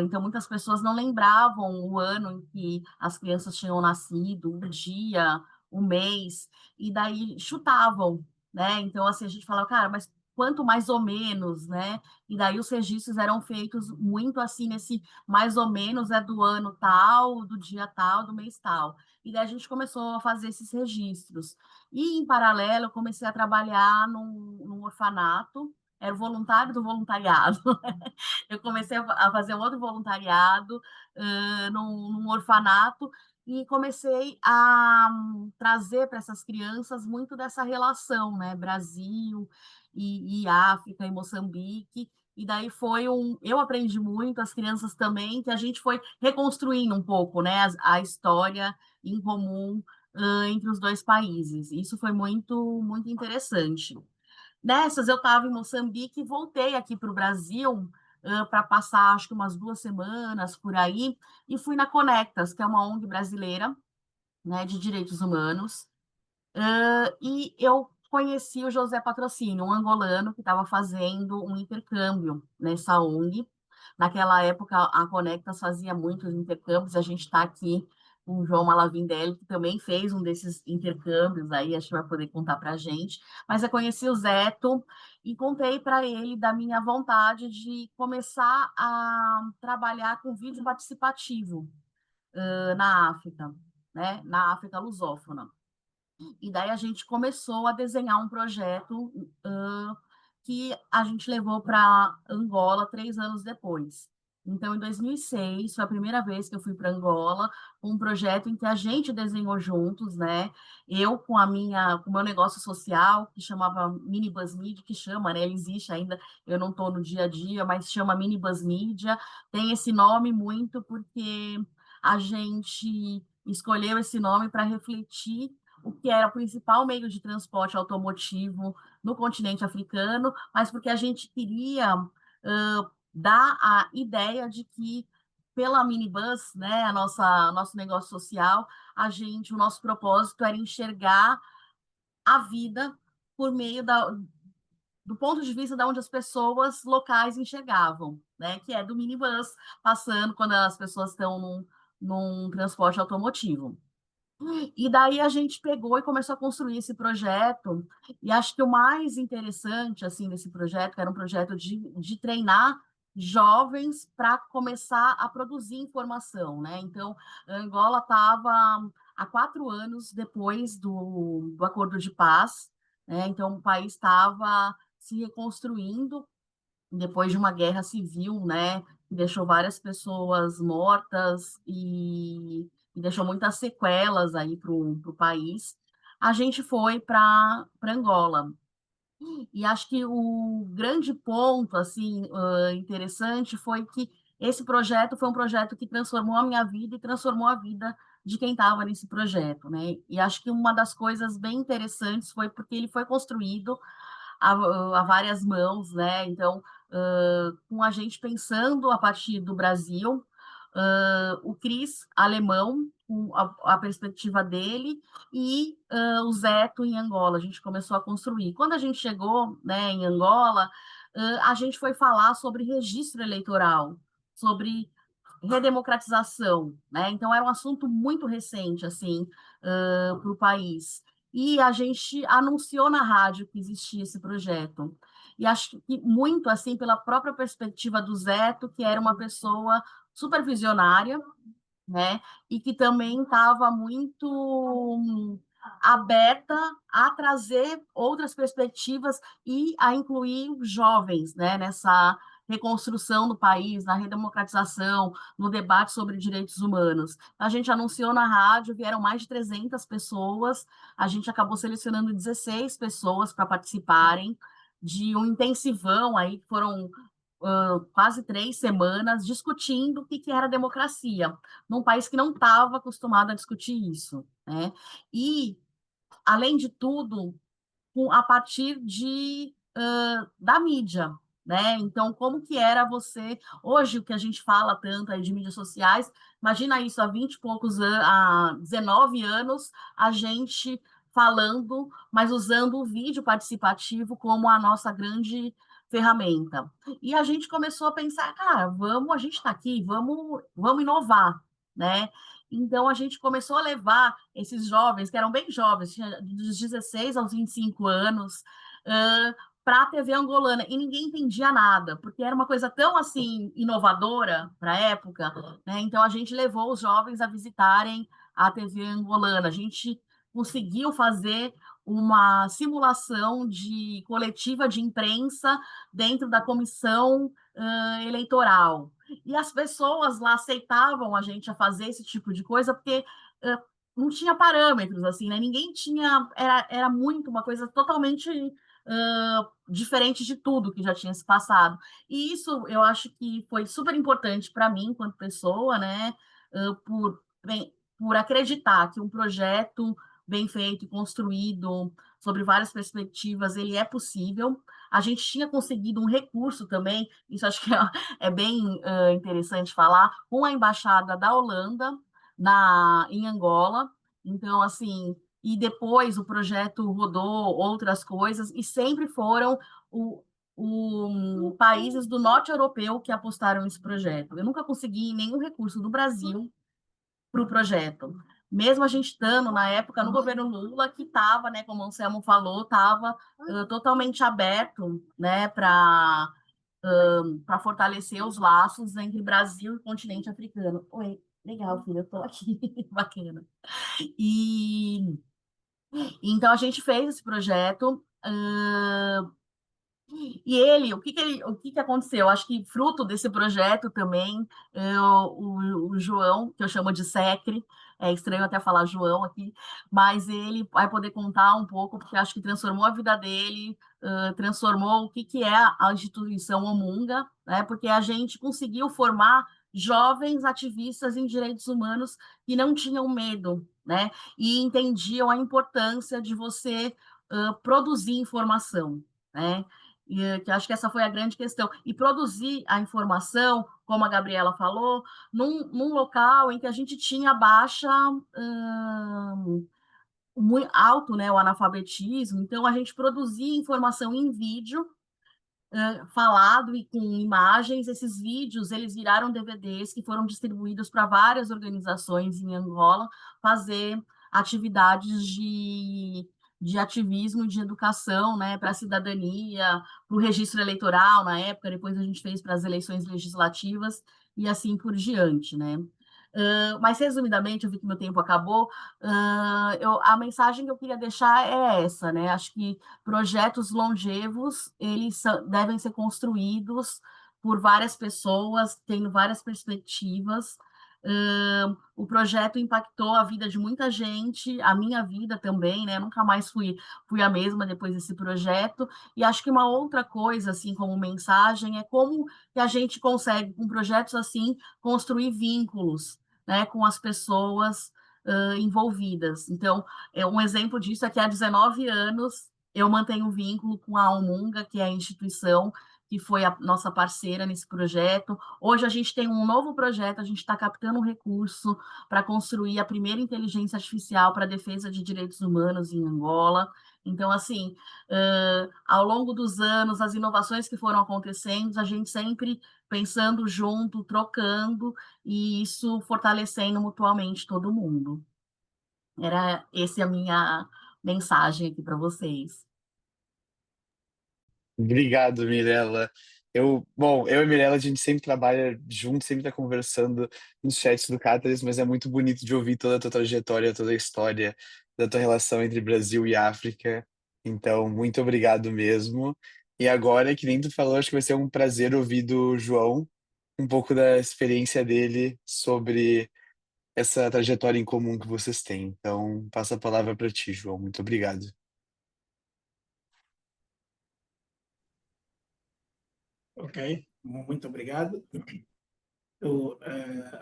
Então, muitas pessoas não lembravam o ano em que as crianças tinham nascido, o dia, o mês, e daí chutavam, né? Então, assim, a gente falava, cara, mas quanto mais ou menos, né? E daí os registros eram feitos muito assim, nesse mais ou menos é do ano tal, do dia tal, do mês tal. E daí a gente começou a fazer esses registros. E, em paralelo, eu comecei a trabalhar num orfanato, era o voluntário do voluntariado. Eu comecei a fazer um outro voluntariado num orfanato e comecei a trazer para essas crianças muito dessa relação, né? Brasil e África e Moçambique. E daí eu aprendi muito, as crianças também, que a gente foi reconstruindo um pouco, né, a história em comum entre os dois países. Isso foi muito, muito interessante. Nessas, eu estava em Moçambique e voltei aqui para o Brasil para passar, acho que umas 2 semanas por aí, e fui na Conectas, que é uma ONG brasileira, né, de direitos humanos, e eu conheci o José Patrocínio, um angolano que estava fazendo um intercâmbio nessa ONG. Naquela época, a Conectas fazia muitos intercâmbios, a gente está aqui com o João Malavindelli, que também fez um desses intercâmbios, aí acho que vai poder contar para a gente. Mas eu conheci o Zeto e contei para ele da minha vontade de começar a trabalhar com vídeo participativo na África, né? Na África lusófona. E daí a gente começou a desenhar um projeto que a gente levou para Angola 3 anos depois. Então, em 2006, foi a primeira vez que eu fui para Angola, um projeto em que a gente desenhou juntos, né? Eu com com o meu negócio social, que chamava Minibus Media, que chama, né? Ele existe ainda, eu não estou no dia a dia, mas chama Minibus Media. Tem esse nome muito porque a gente escolheu esse nome para refletir o que era o principal meio de transporte automotivo no continente africano, mas porque a gente queria dar a ideia de que pela minibus, né, nosso negócio social, o nosso propósito era enxergar a vida por meio do ponto de vista de onde as pessoas locais enxergavam, né, que é do minibus passando quando as pessoas estão num transporte automotivo. E daí a gente pegou e começou a construir esse projeto. E acho que o mais interessante assim desse projeto era um projeto de treinar jovens para começar a produzir informação, né? Então, a Angola estava há 4 anos depois do Acordo de Paz, né? Então, o país estava se reconstruindo depois de uma guerra civil, né, que deixou várias pessoas mortas e deixou muitas sequelas aí para o país, a gente foi para Angola. E acho que o grande ponto assim interessante foi que esse projeto foi um projeto que transformou a minha vida e transformou a vida de quem estava nesse projeto, né? E acho que uma das coisas bem interessantes foi porque ele foi construído a várias mãos, né? Então, com a gente pensando a partir do Brasil, o Cris alemão, com a perspectiva dele, e o Zeto em Angola. A gente começou a construir. Quando a gente chegou, né, em Angola, a gente foi falar sobre registro eleitoral, sobre redemocratização, né? Então era um assunto muito recente assim para o país. E a gente anunciou na rádio que existia esse projeto. E acho que muito assim pela própria perspectiva do Zeto, que era uma pessoa super visionária, né? E que também estava muito aberta a trazer outras perspectivas e a incluir jovens, né? Nessa reconstrução do país, na redemocratização, no debate sobre direitos humanos. A gente anunciou na rádio, vieram mais de 300 pessoas, a gente acabou selecionando 16 pessoas para participarem de um intensivão aí, que foram quase 3 semanas discutindo o que era democracia, num país que não estava acostumado a discutir isso, né? E, além de tudo, a partir da mídia, né? Então, como que era você... Hoje, o que a gente fala tanto aí de mídias sociais, imagina isso, há 20 e poucos anos, há 19 anos, a gente falando, mas usando o vídeo participativo como a nossa grande ferramenta. E a gente começou a pensar, cara, a gente está aqui, vamos inovar, né? Então, a gente começou a levar esses jovens, que eram bem jovens, tinha dos 16 aos 25 anos, para a TV angolana, e ninguém entendia nada, porque era uma coisa tão, assim, inovadora para a época, né? Então, a gente levou os jovens a visitarem a TV angolana. A gente conseguiu fazer uma simulação de coletiva de imprensa dentro da comissão eleitoral. E as pessoas lá aceitavam a gente a fazer esse tipo de coisa, porque não tinha parâmetros, assim, né? Ninguém tinha... Era muito uma coisa totalmente diferente de tudo que já tinha se passado. E isso eu acho que foi super importante para mim, enquanto pessoa, né? Por acreditar que um projeto bem feito e construído sobre várias perspectivas, ele é possível. A gente tinha conseguido um recurso também, isso acho que é bem interessante falar, com a Embaixada da Holanda em Angola. Então, assim, e depois o projeto rodou outras coisas, e sempre foram países do norte europeu que apostaram nesse projeto. Eu nunca consegui nenhum recurso do Brasil para o projeto. Mesmo a gente estando, na época, no governo Lula, que estava, né, como o Anselmo falou, estava totalmente aberto, né, para fortalecer os laços entre Brasil e continente africano. Oi, legal, filha, eu estou aqui, bacana. E então a gente fez esse projeto. E o que que aconteceu? Acho que fruto desse projeto também, o João, que eu chamo de Secre, é estranho até falar João aqui, mas ele vai poder contar um pouco, porque acho que transformou a vida dele, transformou o que que é a instituição Omunga, né? Porque a gente conseguiu formar jovens ativistas em direitos humanos que não tinham medo, né? E entendiam a importância de você produzir informação, né? E que acho que essa foi a grande questão. E produzir a informação, como a Gabriela falou, num local em que a gente tinha baixa, muito alto, né, o analfabetismo. Então, a gente produzia informação em vídeo, falado e com imagens. Esses vídeos, eles viraram DVDs que foram distribuídos para várias organizações em Angola fazer atividades de ativismo, de educação, né, para a cidadania, para o registro eleitoral na época, depois a gente fez para as eleições legislativas e assim por diante, né? Mas, resumidamente, eu vi que meu tempo acabou, a mensagem que eu queria deixar é essa, né? Acho que projetos longevos, eles devem ser construídos por várias pessoas, tendo várias perspectivas. O projeto impactou a vida de muita gente, a minha vida também, né? Eu nunca mais fui a mesma depois desse projeto. E acho que uma outra coisa, assim, como mensagem, é como que a gente consegue, com projetos assim, construir vínculos, né, com as pessoas envolvidas. Então, um exemplo disso é que há 19 anos eu mantenho um vínculo com a Omunga, que é a instituição que foi a nossa parceira nesse projeto. Hoje a gente tem um novo projeto, a gente está captando um recurso para construir a primeira inteligência artificial para a defesa de direitos humanos em Angola. Então, assim, ao longo dos anos, as inovações que foram acontecendo, a gente sempre pensando junto, trocando, e isso fortalecendo mutuamente todo mundo. Era essa a minha mensagem aqui para vocês. Obrigado, Mirella. Eu e Mirella, a gente sempre trabalha junto, sempre está conversando nos chats do Cátares, mas é muito bonito de ouvir toda a tua trajetória, toda a história da tua relação entre Brasil e África. Então, muito obrigado mesmo. E agora, que nem tu falou, acho que vai ser um prazer ouvir do João um pouco da experiência dele sobre essa trajetória em comum que vocês têm. Então, passo a palavra para ti, João. Muito obrigado. Ok, muito obrigado. Eu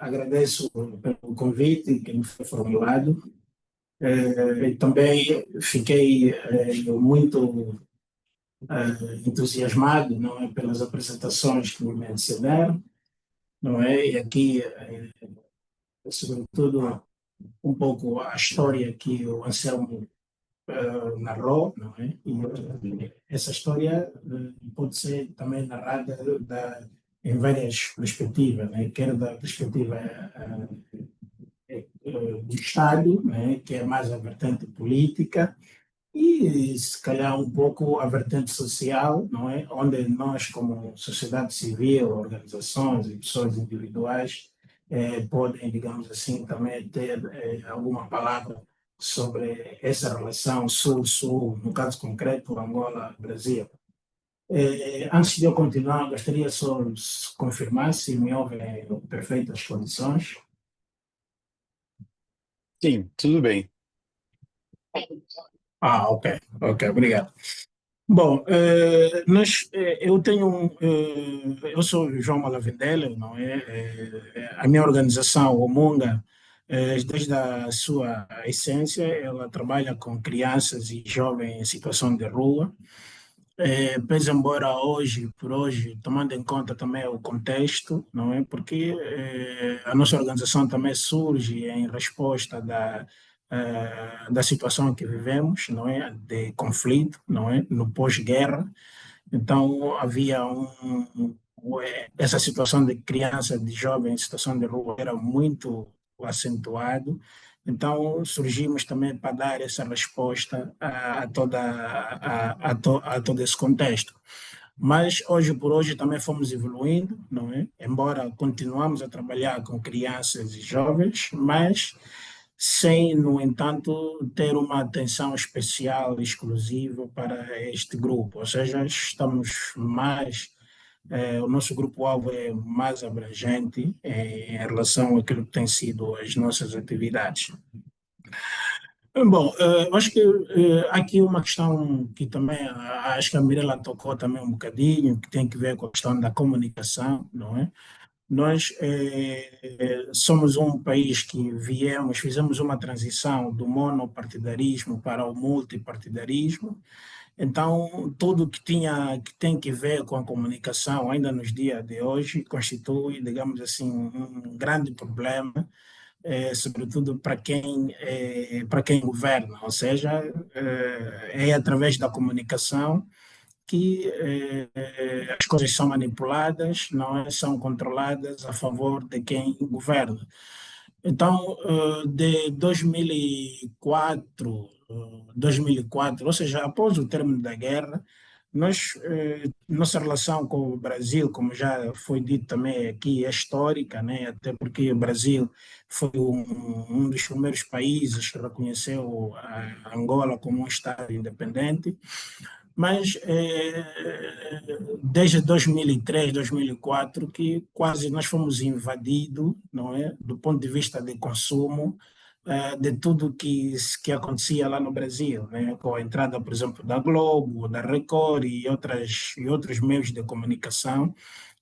agradeço pelo convite que me foi formulado. E também fiquei muito entusiasmado, não é, pelas apresentações que me antecederam, não é? E aqui, sobretudo, um pouco a história que o Anselmo narrou, não é? E essa história pode ser também narrada em várias perspectivas, né? Quer da perspectiva do Estado, né? Que é mais a vertente política, e se calhar um pouco a vertente social, não é? Onde nós, como sociedade civil, organizações e pessoas individuais, podem, digamos assim, também ter alguma palavra sobre essa relação Sul-Sul, no caso concreto, Angola-Brasil. Antes de eu continuar, gostaria só de confirmar se me ouvem em perfeitas condições. Sim, tudo bem. Ok, ok, obrigado. Bom, eu eu sou João Malavendela, não é? A minha organização, o Munga, desde a sua essência, ela trabalha com crianças e jovens em situação de rua. Pese embora hoje, por hoje, tomando em conta também o contexto, não é? Porque a nossa organização também surge em resposta da situação que vivemos, não é? De conflito, não é? No pós-guerra. Então, havia essa situação de criança, de jovem em situação de rua era muito acentuado. Então, surgimos também para dar essa resposta a todo esse contexto. Mas, hoje por hoje, também fomos evoluindo, não é? Embora continuamos a trabalhar com crianças e jovens, mas sem, no entanto, ter uma atenção especial, exclusiva para este grupo. Ou seja, estamos mais, o nosso grupo-alvo é mais abrangente em relação àquilo que tem sido as nossas atividades. Bom, acho que há aqui uma questão que também, acho que a Mirela tocou também um bocadinho, que tem que ver com a questão da comunicação, não é? Nós somos um país que fizemos uma transição do monopartidarismo para o multipartidarismo. Então, tudo que tem que ver com a comunicação, ainda nos dias de hoje, constitui, digamos assim, um grande problema, sobretudo para quem governa. Ou seja, é através da comunicação que as coisas são manipuladas, não é? São controladas a favor de quem governa. Então, de 2004, ou seja, após o término da guerra, nossa relação com o Brasil, como já foi dito também aqui, é histórica, né? Até porque o Brasil foi um dos primeiros países que reconheceu a Angola como um Estado independente. Mas desde 2003, 2004, que quase nós fomos invadidos, não é? Do ponto de vista de consumo, de tudo que acontecia lá no Brasil, né? Com a entrada, por exemplo, da Globo, da Record e outros meios de comunicação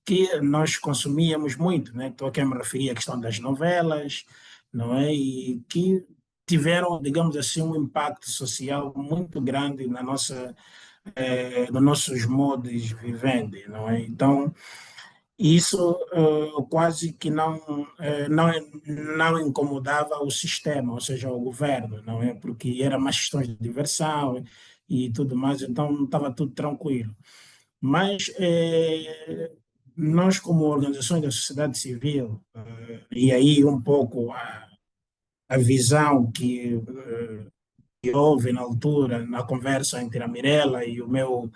que nós consumíamos muito, né? Estou aqui a me referir à questão das novelas, não é? E que tiveram, digamos assim, um impacto social muito grande nos nossos modos de vivendi, não é? Então, isso quase que não incomodava o sistema, ou seja, o governo, não é? Porque era mais questões de diversão e tudo mais, então estava tudo tranquilo. Mas nós, como organizações da sociedade civil, e aí um pouco a visão que houve na altura, na conversa entre a Mirella e o meu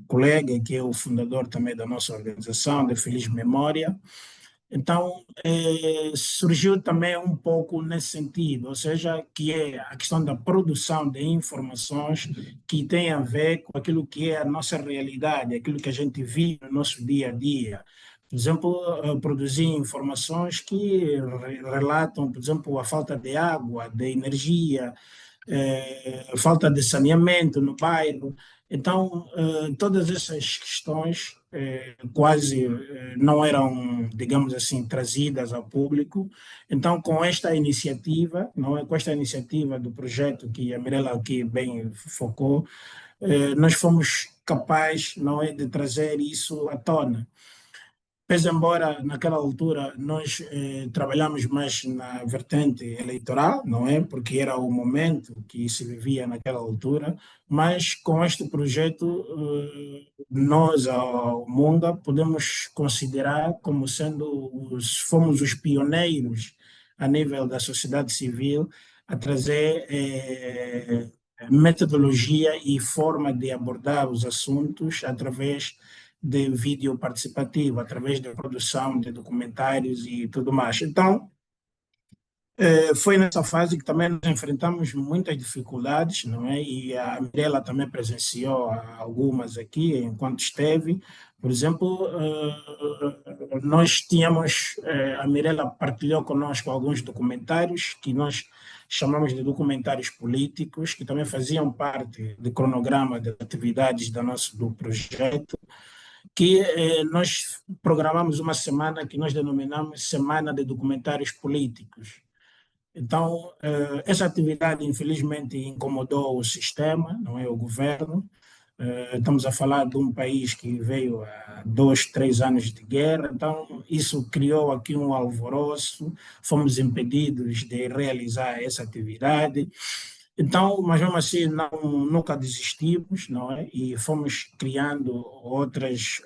colega, que é o fundador também da nossa organização, de Feliz Memória. Então, surgiu também um pouco nesse sentido, ou seja, que é a questão da produção de informações que tem a ver com aquilo que é a nossa realidade, aquilo que a gente vive no nosso dia a dia. Por exemplo, produzir informações que relatam, por exemplo, a falta de água, de energia, falta de saneamento no bairro. Então, todas essas questões quase não eram digamos assim, trazidas ao público. Então, com esta iniciativa, não é, com esta iniciativa do projeto que a Mirella aqui bem focou, nós fomos capazes, não é, de trazer isso à tona. Pois, embora naquela altura nós trabalhamos mais na vertente eleitoral, não é? Porque era o momento que se vivia naquela altura, mas com este projeto, nós, ao Munga, podemos considerar como sendo fomos os pioneiros a nível da sociedade civil a trazer metodologia e forma de abordar os assuntos através de vídeo participativo, através da produção de documentários e tudo mais. Então, foi nessa fase que também nós enfrentamos muitas dificuldades, não é? E a Mirella também presenciou algumas aqui enquanto esteve. Por exemplo, nós tínhamos, a Mirella partilhou conosco alguns documentários que nós chamamos de documentários políticos, que também faziam parte do cronograma das atividades do projeto, que nós programamos uma semana que nós denominamos Semana de Documentários Políticos. Então, essa atividade, infelizmente, incomodou o sistema, não é, o governo. Estamos a falar de um país que veio há 2, 3 anos de guerra, então isso criou aqui um alvoroço, fomos impedidos de realizar essa atividade. Então, mas mesmo assim, nunca desistimos, não é? E fomos criando outras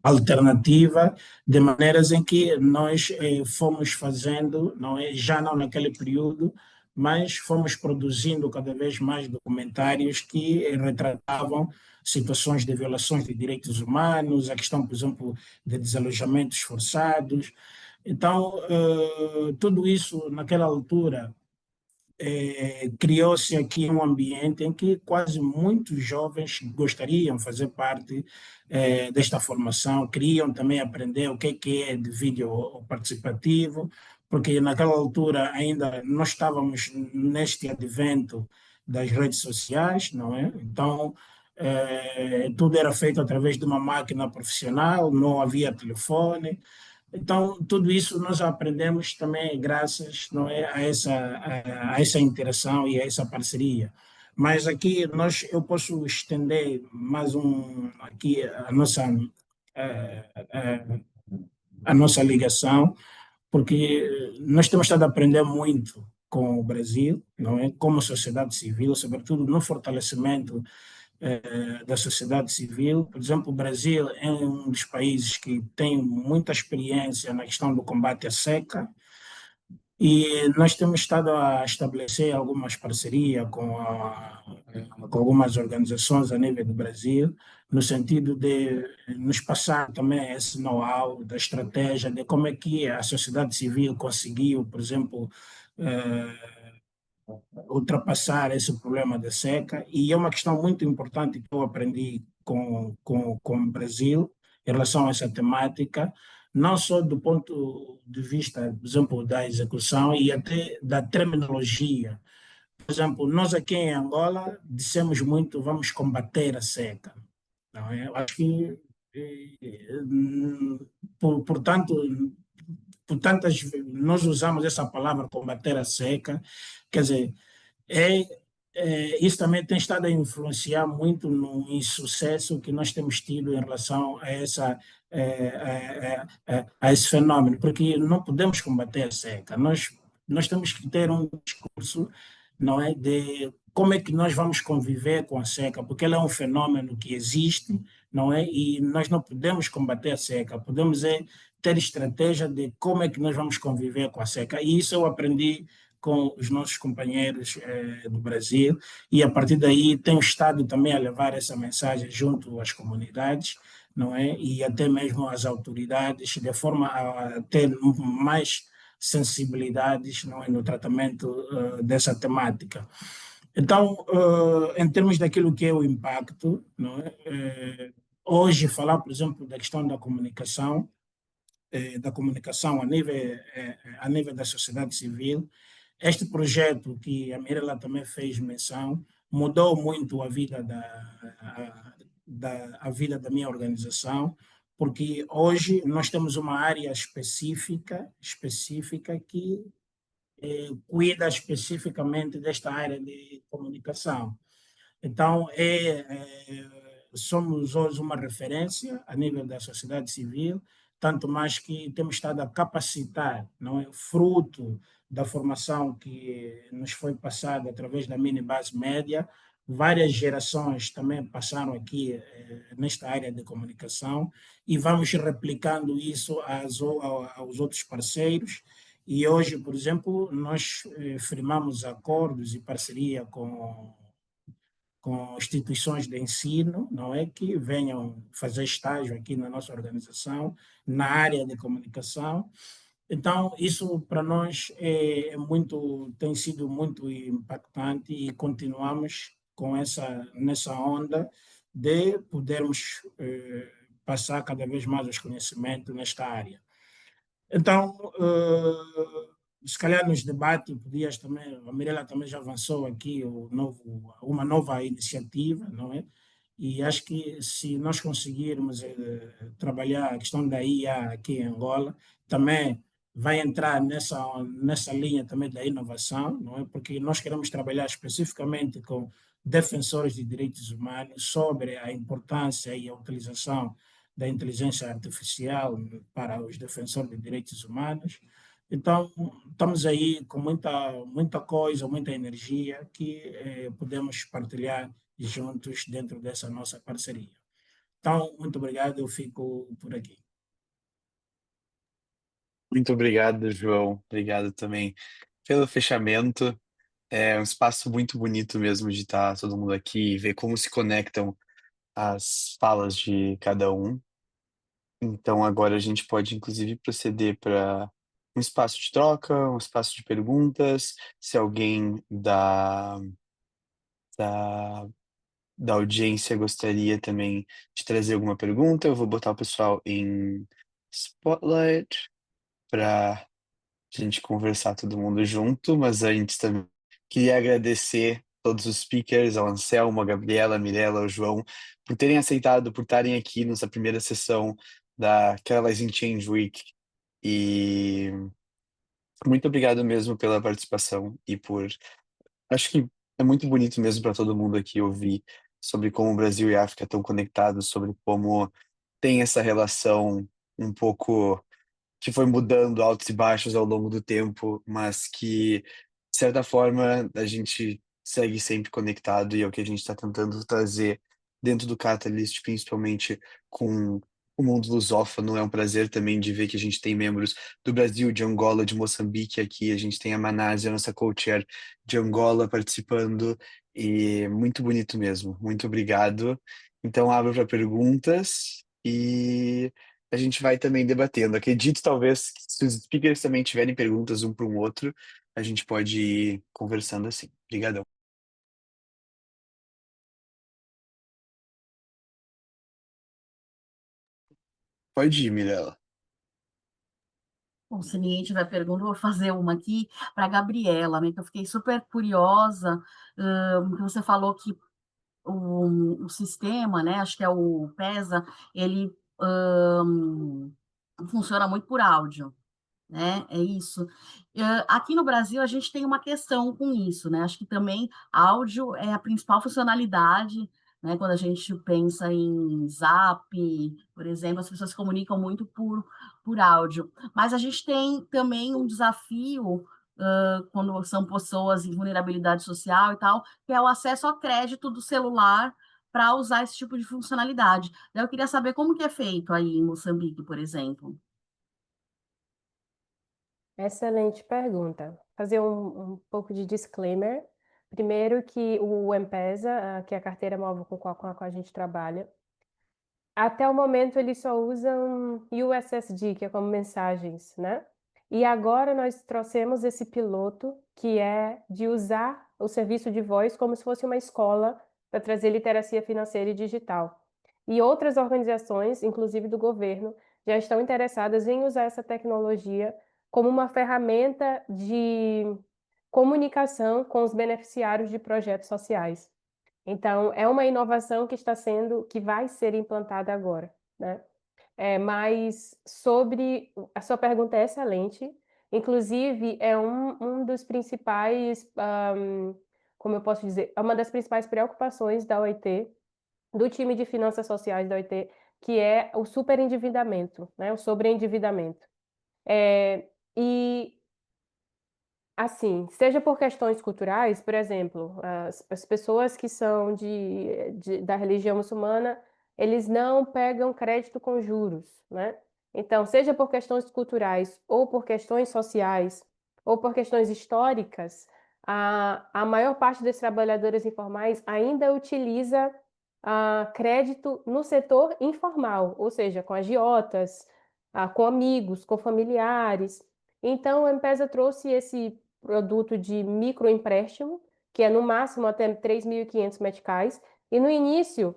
alternativas, de maneiras em que nós fomos fazendo, não é? Já não naquele período, mas fomos produzindo cada vez mais documentários que retratavam situações de violações de direitos humanos, a questão, por exemplo, de desalojamentos forçados. Então, tudo isso, naquela altura, criou-se aqui um ambiente em que quase muitos jovens gostariam de fazer parte desta formação, queriam também aprender o que é de vídeo participativo, porque naquela altura ainda não estávamos neste advento das redes sociais, não é? Então, tudo era feito através de uma máquina profissional, não havia telefone. Então, tudo isso nós aprendemos também graças, não é, a essa interação e a essa parceria. Mas aqui eu posso estender mais aqui eh, eh, a nossa ligação, porque nós temos estado a aprender muito com o Brasil, não é, como sociedade civil, sobretudo no fortalecimento da sociedade civil. Por exemplo, o Brasil é um dos países que tem muita experiência na questão do combate à seca, e nós temos estado a estabelecer algumas parcerias com algumas organizações a nível do Brasil, no sentido de nos passar também esse know-how da estratégia de como é que a sociedade civil conseguiu, por exemplo, ultrapassar esse problema da seca. E é uma questão muito importante que eu aprendi com o Brasil em relação a essa temática, não só do ponto de vista, por exemplo, da execução e até da terminologia. Por exemplo, nós aqui em Angola dissemos muito: vamos combater a seca. Não é? Eu acho que, portanto, nós usamos essa palavra combater a seca, quer dizer, é, isso também tem estado a influenciar muito no insucesso que nós temos tido em relação a a esse fenômeno, porque não podemos combater a seca. Nós temos que ter um discurso, não é, de como é que nós vamos conviver com a seca, porque ela é um fenômeno que existe, não é, e nós não podemos combater a seca. Podemos ter estratégia de como é que nós vamos conviver com a seca. E isso eu aprendi com os nossos companheiros do Brasil, e a partir daí tenho estado também a levar essa mensagem junto às comunidades, não é? E até mesmo às autoridades, de forma a ter mais sensibilidades, não é, no tratamento dessa temática. Então, em termos daquilo que é o impacto, não é? Hoje falar, por exemplo, da questão da comunicação a nível da sociedade civil. Este projeto que a Mirella também fez menção mudou muito a vida a vida da minha organização, porque hoje nós temos uma área específica que cuida especificamente desta área de comunicação. Então, somos hoje uma referência a nível da sociedade civil, tanto mais que temos estado a capacitar, não é, fruto da formação que nos foi passada através da mini base média. Várias gerações também passaram aqui nesta área de comunicação e vamos replicando isso aos outros parceiros. E hoje, por exemplo, nós firmamos acordos e parceria com instituições de ensino, não é, que venham fazer estágio aqui na nossa organização, na área de comunicação. Então, isso para nós tem sido muito impactante e continuamos nessa onda de podermos passar cada vez mais os conhecimentos nesta área. Então, se calhar nos debates, podias também, a Mirela também já avançou aqui uma nova iniciativa, não é? E acho que se nós conseguirmos trabalhar a questão da IA aqui em Angola, também vai entrar nessa linha também da inovação, não é? Porque nós queremos trabalhar especificamente com defensores de direitos humanos sobre a importância e a utilização da inteligência artificial para os defensores de direitos humanos. Então, estamos aí com muita coisa, muita energia que podemos partilhar juntos dentro dessa nossa parceria. Então, muito obrigado, eu fico por aqui. Muito obrigado, João. Obrigado também pelo fechamento. É um espaço muito bonito mesmo de estar todo mundo aqui e ver como se conectam as falas de cada um. Então, agora a gente pode, inclusive, proceder para um espaço de troca, um espaço de perguntas. Se alguém da, da audiência gostaria também de trazer alguma pergunta, eu vou botar o pessoal em spotlight para a gente conversar todo mundo junto. Mas antes também queria agradecer todos os speakers, ao Anselmo, a Gabriela, a Mirela, o João, por terem aceitado, por estarem aqui nessa primeira sessão da Catalyzing Change Week. E muito obrigado mesmo pela participação e por. Acho que é muito bonito mesmo para todo mundo aqui ouvir sobre como o Brasil e a África estão conectados, sobre como tem essa relação um pouco que foi mudando altos e baixos ao longo do tempo, mas que, de certa forma, a gente segue sempre conectado e é o que a gente está tentando trazer dentro do Catalyst, principalmente com o mundo lusófono. É um prazer também de ver que a gente tem membros do Brasil, de Angola, de Moçambique aqui. A gente tem a Manase, a nossa co-chair de Angola, participando, e muito bonito mesmo. Muito obrigado. Então, abro para perguntas e a gente vai também debatendo. Acredito, talvez, que se os speakers também tiverem perguntas um para o outro, a gente pode ir conversando assim. Obrigadão. Pode ir, Mirella. Bom, se ninguém tiver pergunta, eu vou fazer uma aqui para a Gabriela, né, que eu fiquei super curiosa, que você falou que o sistema, né, acho que é o PESA, ele funciona muito por áudio, né? É isso. Aqui no Brasil, a gente tem uma questão com isso, né? Acho que também áudio é a principal funcionalidade, né? Quando a gente pensa em Zap, por exemplo, as pessoas se comunicam muito por áudio. Mas a gente tem também um desafio, quando são pessoas em vulnerabilidade social e tal, que é o acesso ao crédito do celular para usar esse tipo de funcionalidade. Daí eu queria saber como que é feito aí em Moçambique, por exemplo. Excelente pergunta. Fazer um pouco de disclaimer. Primeiro que o M-Pesa, que é a carteira móvel com a qual a gente trabalha, até o momento eles só usam USSD, que é como mensagens, né? E agora nós trouxemos esse piloto, que é de usar o serviço de voz como se fosse uma escola para trazer literacia financeira e digital. E outras organizações, inclusive do governo, já estão interessadas em usar essa tecnologia como uma ferramenta de comunicação com os beneficiários de projetos sociais. Então, é uma inovação que vai ser implantada agora, né? Mas a sua pergunta é excelente. Inclusive, é um dos principais, como eu posso dizer, é uma das principais preocupações da OIT, do time de finanças sociais da OIT, que é o superendividamento, né? O sobreendividamento. E assim, seja por questões culturais, por exemplo, as pessoas que são da religião muçulmana, eles não pegam crédito com juros, né? Então, seja por questões culturais, ou por questões sociais, ou por questões históricas, a maior parte dos trabalhadores informais ainda utiliza crédito no setor informal, ou seja, com agiotas, com amigos, com familiares. Então, a Empesa trouxe esse produto de microempréstimo, que é no máximo até 3.500 meticais, e no início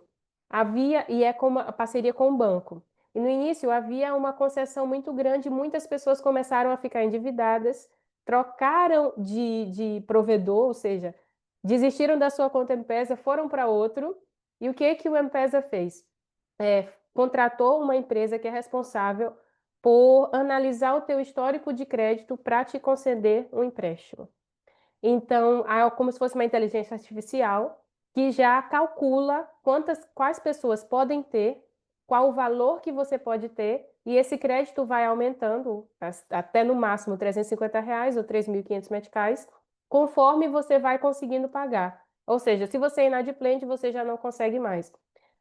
e é com uma parceria com o banco. E no início havia uma concessão muito grande, muitas pessoas começaram a ficar endividadas, trocaram de provedor, ou seja, desistiram da sua conta M-Pesa, foram para outro, e o que o M-Pesa fez? Contratou uma empresa que é responsável por analisar o teu histórico de crédito para te conceder um empréstimo. Então, é como se fosse uma inteligência artificial que já calcula quais pessoas podem ter, qual o valor que você pode ter, e esse crédito vai aumentando até no máximo R$ 350 ou 3.500 meticais, conforme você vai conseguindo pagar. Ou seja, se você é inadimplente, você já não consegue mais.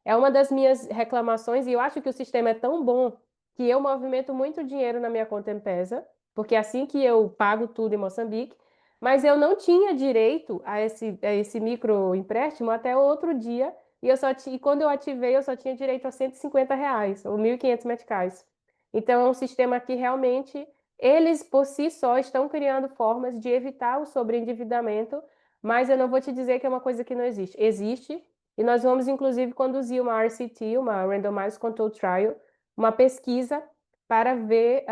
É uma das minhas reclamações, e eu acho que o sistema é tão bom que eu movimento muito dinheiro na minha conta M-Pesa, porque é assim que eu pago tudo em Moçambique, mas eu não tinha direito a esse microempréstimo até outro dia, e quando eu ativei, eu só tinha direito a R$ 150, ou 1.500 meticais. Então, é um sistema que realmente, eles por si só estão criando formas de evitar o sobreendividamento, mas eu não vou te dizer que é uma coisa que não existe. Existe, e nós vamos, inclusive, conduzir uma RCT, uma Randomized Controlled Trial, uma pesquisa para ver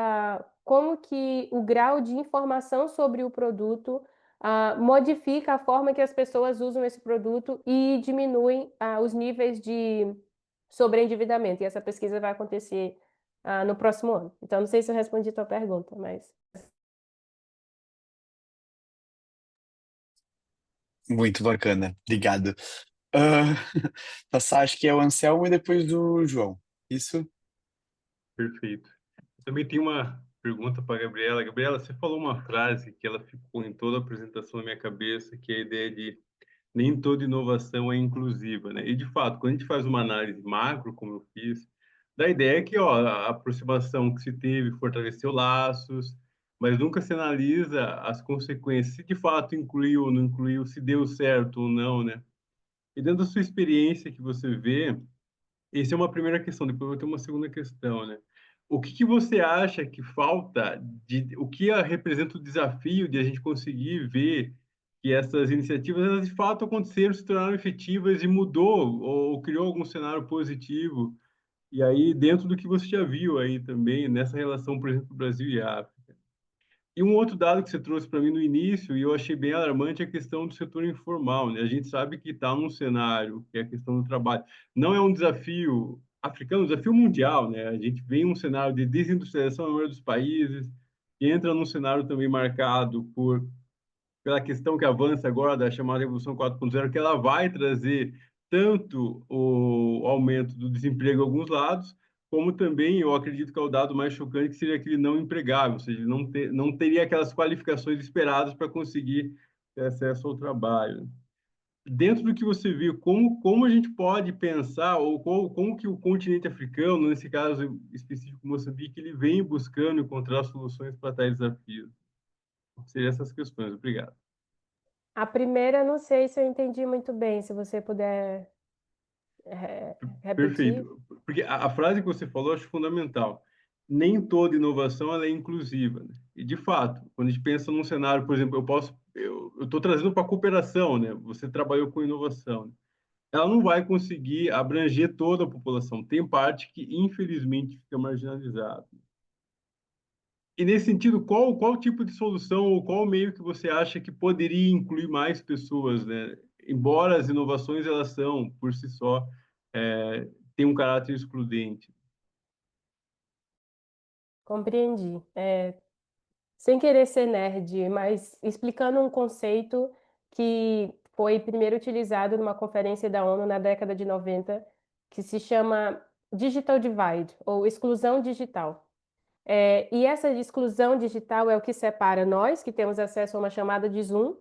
como que o grau de informação sobre o produto modifica a forma que as pessoas usam esse produto e diminuem os níveis de sobreendividamento. E essa pesquisa vai acontecer no próximo ano. Então, não sei se eu respondi a tua pergunta, mas... Muito bacana, obrigado. Ah, passar, acho que é o Anselmo e depois do João. Isso? Perfeito. Eu também tenho uma pergunta para a Gabriela. Gabriela, você falou uma frase que ela ficou em toda a apresentação na minha cabeça, que é a ideia de nem toda inovação é inclusiva, né? E, de fato, quando a gente faz uma análise macro, como eu fiz, da ideia que, ó, a aproximação que se teve fortaleceu laços, mas nunca se analisa as consequências, se de fato incluiu ou não incluiu, se deu certo ou não, né? E dentro da sua experiência que você vê, essa é uma primeira questão, depois eu vou ter uma segunda questão, né? O que que você acha que falta, o que representa o desafio de a gente conseguir ver que essas iniciativas, elas de fato aconteceram, se tornaram efetivas e mudou ou criou algum cenário positivo? E aí, dentro do que você já viu aí também, nessa relação, por exemplo, Brasil e África. E um outro dado que você trouxe para mim no início, e eu achei bem alarmante, é a questão do setor informal, né? A gente sabe que está num cenário, que é a questão do trabalho. Não é um desafio africano, é um desafio mundial, né? A gente vem um cenário de desindustrialização na maioria dos países, e entra num cenário também marcado pela questão que avança agora da chamada Revolução 4.0, que ela vai trazer tanto o aumento do desemprego em alguns lados, como também, eu acredito que é o dado mais chocante, que seria aquele não empregável, ou seja, não teria aquelas qualificações esperadas para conseguir ter acesso ao trabalho. Dentro do que você viu, como a gente pode pensar, ou como que o continente africano, nesse caso específico Moçambique, ele vem buscando encontrar soluções para tais desafios? Seriam essas questões. Obrigado. A primeira, não sei se eu entendi muito bem, se você puder repetir. Perfeito. Porque a frase que você falou eu acho fundamental. Nem toda inovação ela é inclusiva, né? E, de fato, quando a gente pensa num cenário, por exemplo, eu estou trazendo para a cooperação, né? Você trabalhou com inovação. Né? Ela não vai conseguir abranger toda a população. Tem parte que, infelizmente, fica marginalizada. E, nesse sentido, qual tipo de solução ou qual meio que você acha que poderia incluir mais pessoas, né? embora as inovações elas são por si só têm um caráter excludente. Compreendi. Sem querer ser nerd, mas explicando um conceito que foi primeiro utilizado numa conferência da ONU na década de 90, que se chama Digital Divide, ou exclusão digital. E essa exclusão digital é o que separa nós, que temos acesso a uma chamada de Zoom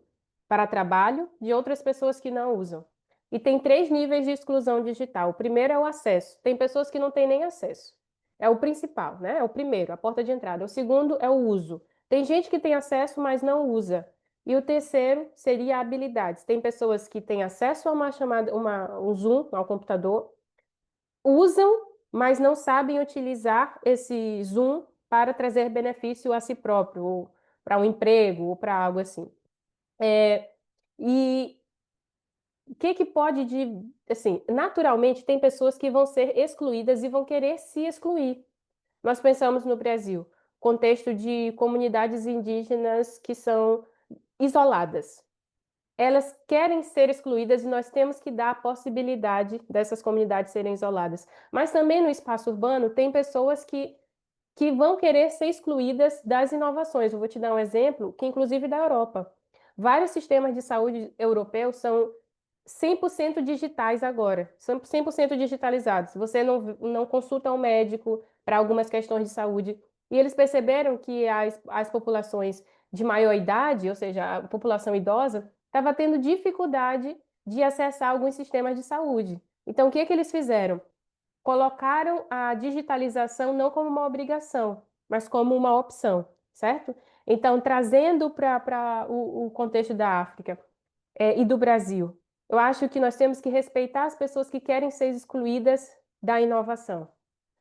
para trabalho, de outras pessoas que não usam. E tem 3 níveis de exclusão digital. O primeiro é o acesso. Tem pessoas que não têm nem acesso. É o principal, né? É o primeiro, a porta de entrada. O segundo é o uso. Tem gente que tem acesso, mas não usa. E o terceiro seria habilidades. Tem pessoas que têm acesso a uma chamada, um Zoom, ao computador, usam, mas não sabem utilizar esse Zoom para trazer benefício a si próprio, ou para um emprego, ou para algo assim. E o que pode assim, naturalmente tem pessoas que vão ser excluídas e vão querer se excluir. Nós pensamos no Brasil, contexto de comunidades indígenas que são isoladas. Elas querem ser excluídas e nós temos que dar a possibilidade dessas comunidades serem isoladas. Mas também no espaço urbano tem pessoas que vão querer ser excluídas das inovações. Eu vou te dar um exemplo, que inclusive da Europa. Vários sistemas de saúde europeus são 100% digitais agora, são 100% digitalizados. Você não consulta um médico para algumas questões de saúde. E eles perceberam que as populações de maior idade, ou seja, a população idosa, estava tendo dificuldade de acessar alguns sistemas de saúde. Então, o que que eles fizeram? Colocaram a digitalização não como uma obrigação, mas como uma opção, certo? Então, trazendo para o contexto da África e do Brasil, eu acho que nós temos que respeitar as pessoas que querem ser excluídas da inovação.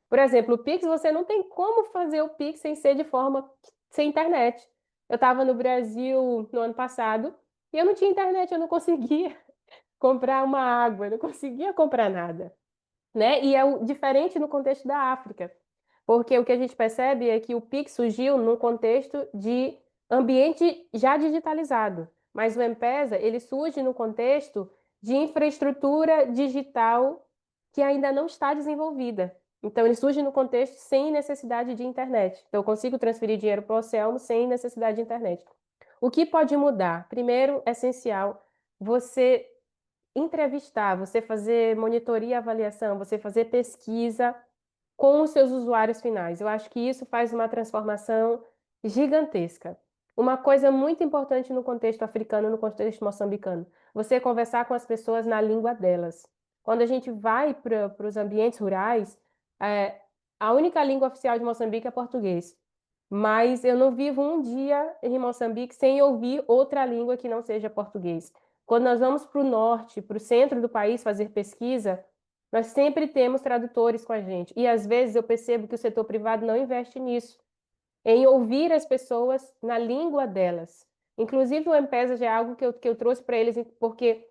Por exemplo, o Pix, você não tem como fazer o Pix sem ser de forma sem internet. Eu estava no Brasil no ano passado e eu não tinha internet, eu não conseguia comprar uma água, eu não conseguia comprar nada, né? E é diferente no contexto da África, porque o que a gente percebe é que o Pix surgiu num contexto de ambiente já digitalizado, mas o M-Pesa, ele surge no contexto de infraestrutura digital que ainda não está desenvolvida. Então, ele surge no contexto sem necessidade de internet. Então, eu consigo transferir dinheiro para o Ocelmo sem necessidade de internet. O que pode mudar? Primeiro, essencial, você entrevistar, você fazer monitoria e avaliação, você fazer pesquisa com os seus usuários finais. Eu acho que isso faz uma transformação gigantesca. Uma coisa muito importante no contexto africano, no contexto moçambicano, você conversar com as pessoas na língua delas. Quando a gente vai para os ambientes rurais, a única língua oficial de Moçambique é português. Mas eu não vivo um dia em Moçambique sem ouvir outra língua que não seja português. Quando nós vamos para o norte, para o centro do país fazer pesquisa, nós sempre temos tradutores com a gente. E às vezes eu percebo que o setor privado não investe nisso, em ouvir as pessoas na língua delas. Inclusive o M-Pesa já é algo que eu trouxe para eles, porque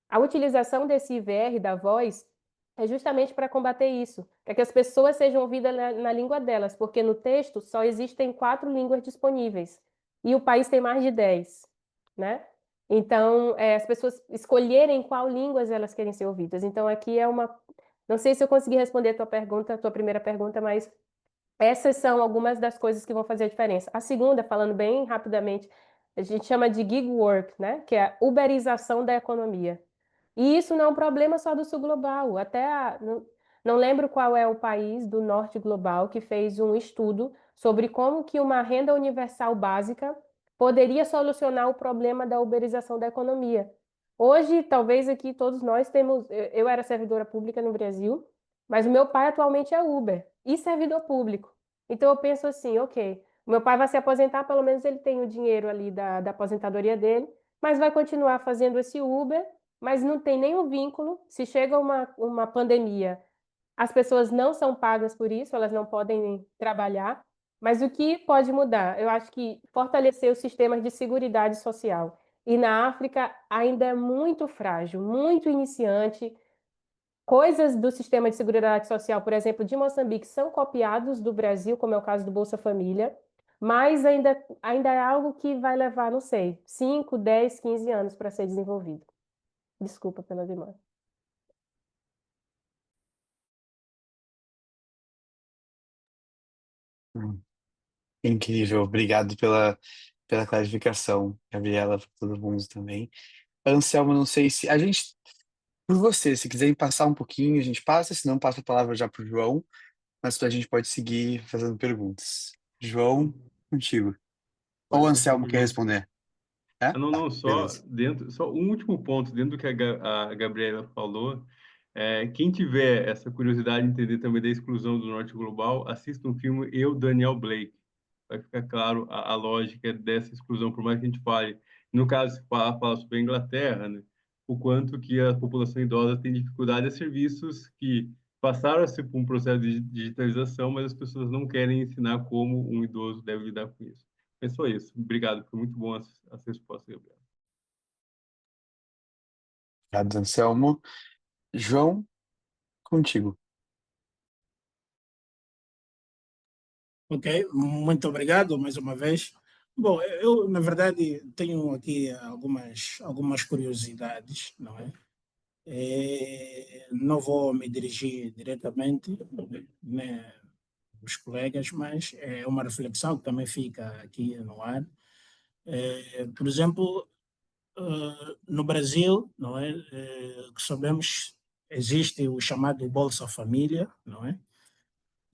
a utilização desse IVR da voz é justamente para combater isso, para que as pessoas sejam ouvidas na língua delas, porque no texto só existem 4 línguas disponíveis e o país tem mais de 10, né? Então, as pessoas escolherem qual línguas elas querem ser ouvidas. Então, aqui é uma. Não sei se eu consegui responder a tua pergunta, a tua primeira pergunta, mas essas são algumas das coisas que vão fazer a diferença. A segunda, falando bem rapidamente, a gente chama de gig work, né? Que é a uberização da economia. E isso não é um problema só do sul global. Não lembro qual é o país do norte global que fez um estudo sobre como que uma renda universal básica poderia solucionar o problema da uberização da economia. Hoje, talvez aqui todos nós temos. Eu era servidora pública no Brasil, mas o meu pai atualmente é Uber e servidor público. Então eu penso assim, ok, o meu pai vai se aposentar, pelo menos ele tem o dinheiro ali da aposentadoria dele, mas vai continuar fazendo esse Uber, mas não tem nenhum vínculo. Se chega uma pandemia, as pessoas não são pagas por isso, elas não podem trabalhar. Mas o que pode mudar? Eu acho que fortalecer os sistemas de seguridade social. E na África ainda é muito frágil, muito iniciante. Coisas do sistema de seguridade social, por exemplo, de Moçambique, são copiados do Brasil, como é o caso do Bolsa Família, mas ainda é algo que vai levar, não sei, 5, 10, 15 anos para ser desenvolvido. Desculpa pela demora. Hum, Incrível, obrigado pela clarificação, Gabriela, para todo mundo também. Anselmo, não sei se a gente, por você, se quiserem passar um pouquinho, a gente passa, se não, passa a palavra já para o João, mas a gente pode seguir fazendo perguntas. João, contigo. Ou o Pode ser Anselmo quer comigo. responder? É? Ah, não, Tá, não, só beleza. dentro, só um último ponto dentro do que a Gabriela falou. Quem tiver essa curiosidade de entender também da exclusão do Norte Global, assista um filme Eu, Daniel Blake. Vai ficar claro a lógica dessa exclusão, por mais que a gente fale. No caso, se fala sobre a Inglaterra, né? O quanto que a população idosa tem dificuldade a serviços que passaram a ser por um processo de digitalização, mas as pessoas não querem ensinar como um idoso deve lidar com isso. É só isso. Obrigado. Foi muito bom as respostas, Gabriel. Obrigado, Anselmo. João, contigo. Ok, muito obrigado mais uma vez. Bom, eu, na verdade, tenho aqui algumas curiosidades, não é? Não vou me dirigir diretamente, né, aos colegas, mas é uma reflexão que também fica aqui no ar. Por exemplo, no Brasil, não é? Que sabemos, existe o chamado Bolsa Família, não é?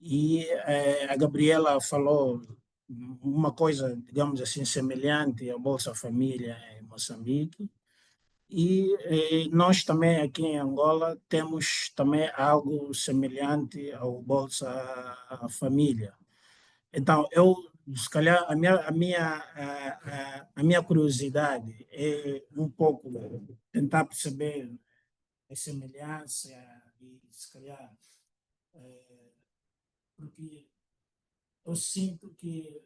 E a Gabriela falou uma coisa, digamos assim, semelhante ao Bolsa Família em Moçambique. E nós também aqui em Angola temos também algo semelhante ao Bolsa Família. Então, eu, se calhar, a minha curiosidade é um pouco tentar perceber a semelhança e, se calhar, porque eu sinto que